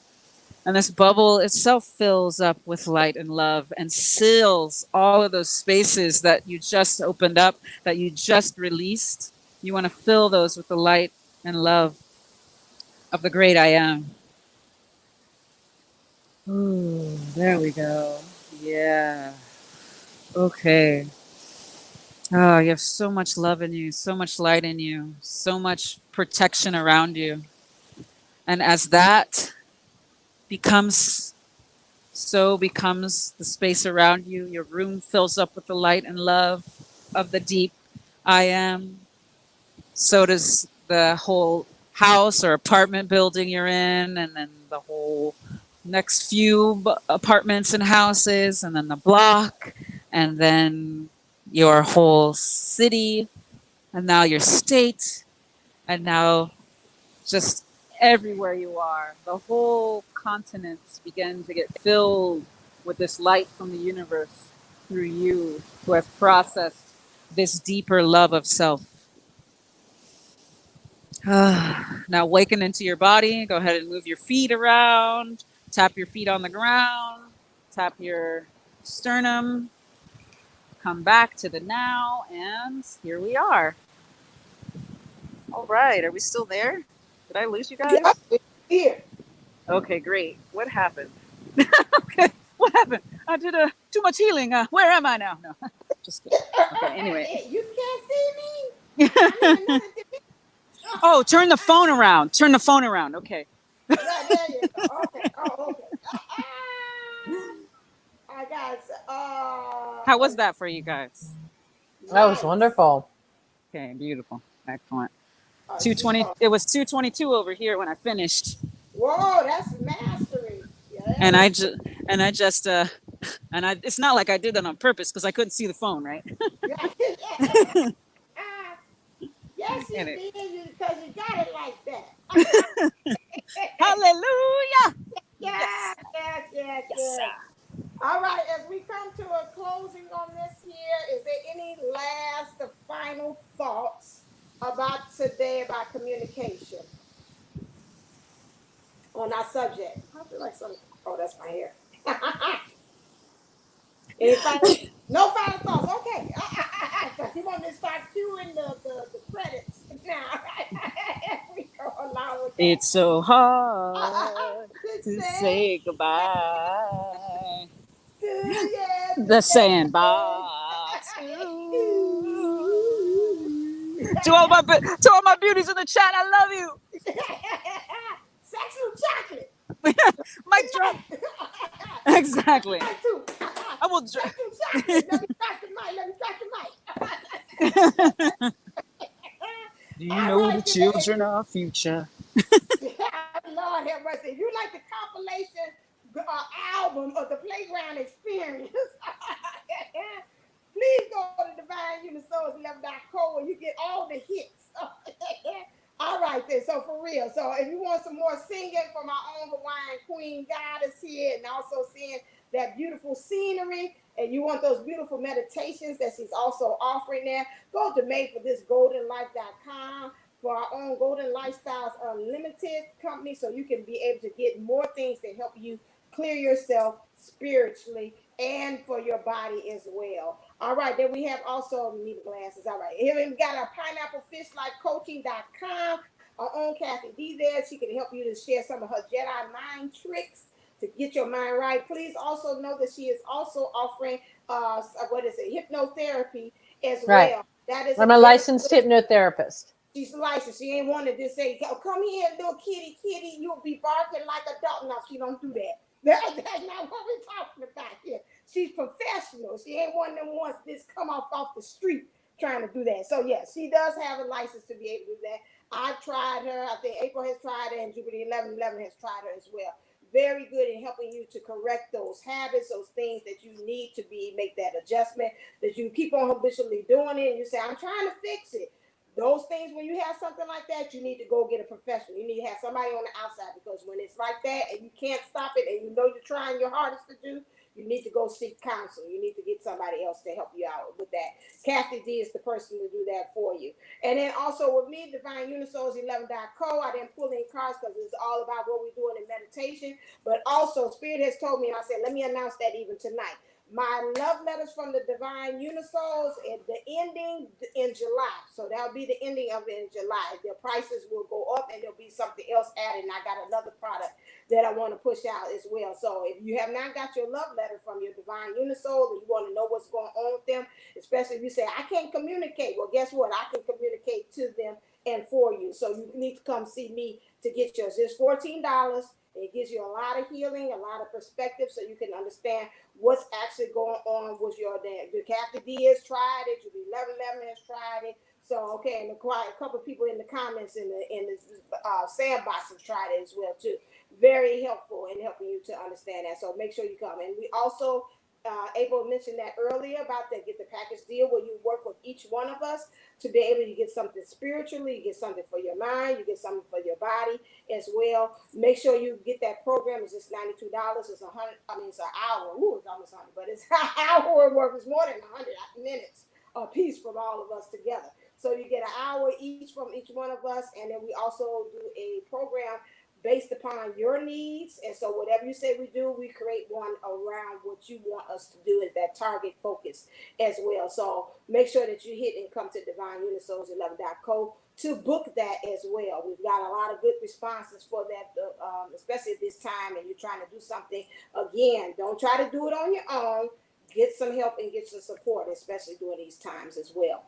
And this bubble itself fills up with light and love and seals all of those spaces that you just opened up, that you just released. You want to fill those with the light and love of the great I am. Ooh, there we go. Yeah. Okay. Oh, you have so much love in you, so much light in you, so much protection around you. And as that becomes, so becomes the space around you, your room fills up with the light and love of the deep I am. So does the whole house or apartment building you're in, and then the whole next few apartments and houses, and then the block, and then your whole city, and now your state, and now just everywhere you are. The whole continents begin to get filled with this light from the universe through you who have processed this deeper love of self. Now awaken into your body. Go ahead and move your feet around. Tap your feet on the ground. Tap your sternum, come back to the now, and here we are. All right, are we still there? Did I lose you Yeah, guys? here. Okay, great. What happened? Okay, what happened? I did too much healing. Where am I now? No, just kidding. Okay, anyway. You can't see me. I'm in another dimension. Oh, turn the phone around. Turn the phone around. Okay. Right, there you go. Okay. Oh, okay. I got How was that for you guys? That was nice. wonderful. Okay, beautiful. Excellent. See, 220. It was 222 over here when I finished. whoa, that's mastery. And Yes. I just and I it's not like I did that on purpose because I couldn't see the phone, right? Yeah. Yes, you And it, did because you got it like that. hallelujah. Yes, Yes. yes, yes, Yes, yes. sir. All right, as we come to a closing on this here, is there any last or final thoughts about today about communication on our subject? I feel like some. Oh, that's my hair. Any final? No final thoughts. Okay. So you want me to start cueing the credits now? We go along with that. It's so hard Good to say. say goodbye. Do you The say? sandbox. To all my beauties in the chat, I love you. Sexual chocolate. Mic Good drop. night. Exactly. Night too. I will. Sexual chocolate. Let me crack the mic. Let me crack the mic. Do you All know right, the then. children are future? Lord have mercy. If you like the compilation album of the playground experience, please go to Divineunisouls11.co where you get all the hits. All right, then. So for real. So if you want some more singing from our own Hawaiian Queen Goddess here, and also seeing that beautiful scenery, and you want those beautiful meditations that she's also offering there, go to madeforthisgoldenlife.com for our own Golden Lifestyles Unlimited company, so you can be able to get more things to help you clear yourself spiritually and for your body as well. All right, then we have also need the glasses. All right, here we got a pineapplefishlifecoaching.com. Our own Kathy D there. She can help you to share some of her Jedi mind tricks to get your mind right. Please also know that she is also offering what is it, hypnotherapy as Right. well. That is a I'm a very licensed good. hypnotherapist. She's licensed. She ain't one to just say, oh, come here, little kitty, kitty. You'll be barking like a dog. No, she don't do that. That's not what we're talking about here. She's professional. She ain't one of them ones that just come off the street trying to do that. So, yes, she does have a license to be able to do that. I've tried her. I think April has tried her, and Jubilee 1111 has tried her as well. Very good in helping you to correct those habits, those things that you need to make that adjustment, that you keep on habitually doing it, and you say, I'm trying to fix it. Those things, when you have something like that, you need to go get a professional. You need to have somebody on the outside, because when it's like that and you can't stop it and you know you're trying your hardest to do, you need to go seek counsel. You need to get somebody else to help you out with that. Kathy D is the person to do that for you. And then also with me, Divineunisouls11.co, I didn't pull any cards because it's all about what we're doing in meditation. But also, Spirit has told me, and I said, let me announce that even tonight. My love letters from the Divineunisouls at the ending in July. So that'll be the ending of it in July. Their prices will go up and there'll be something else added. And I got another product that I want to push out as well. So if you have not got your love letter from your Divineunisouls and you want to know what's going on with them, especially if you say, I can't communicate. Well, guess what? I can communicate to them and for you. So you need to come see me to get yours. It's $14. It gives you a lot of healing, a lot of perspective, so you can understand what's actually going on with your dad. The Kathy D has tried it. Julie 1111 has tried it. So okay, and a couple of people in the comments in the sandbox have tried it as well too. Very helpful in helping you to understand that. So make sure you come. And we also April mentioned that earlier about that get the package deal where you work with each one of us to be able to get something spiritually, you get something for your mind, you get something for your body as well. Make sure you get that program. It's just $92. It's it's an hour. Ooh, it's almost 100, but it's an hour worth. It's more than 100 minutes a piece from all of us together. So you get an hour each from each one of us, and then we also do a program based upon your needs. And so whatever you say we do, we create one around what you want us to do, is that target focus as well. So make sure that you hit and come to Divineunisouls11.co to book that as well. We've got a lot of good responses for that, especially at this time, and you're trying to do something. Again, don't try to do it on your own. Get some help and get some support, especially during these times as well.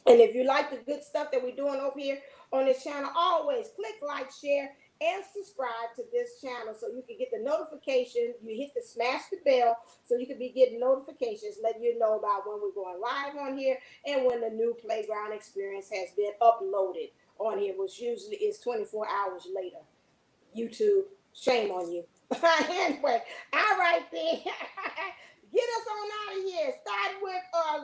And if you like the good stuff that we're doing over here on this channel, always click like, share, and subscribe to this channel so you can get the notification. You hit the smash the bell so you can be getting notifications, letting you know about when we're going live on here and when the new playground experience has been uploaded on here, which usually is 24 hours later. YouTube, shame on you. Anyway, all right then. Get us on out of here. Start with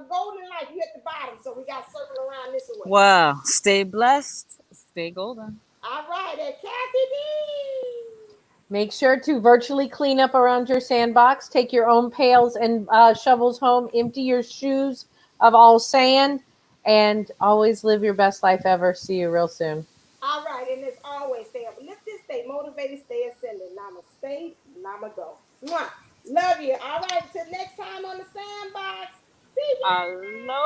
golden light. You at the bottom, so we got to circle around this way. Wow. Stay blessed. Stay golden. All right, and Kathy D. Make sure to virtually clean up around your sandbox. Take your own pails and shovels home. Empty your shoes of all sand. And always live your best life ever. See you real soon. All right, and as always, stay uplifted, stay motivated, stay ascending. Namaste, namago. Mwah. Love you. All right, till next time on the Sandbox. See ya. Hello.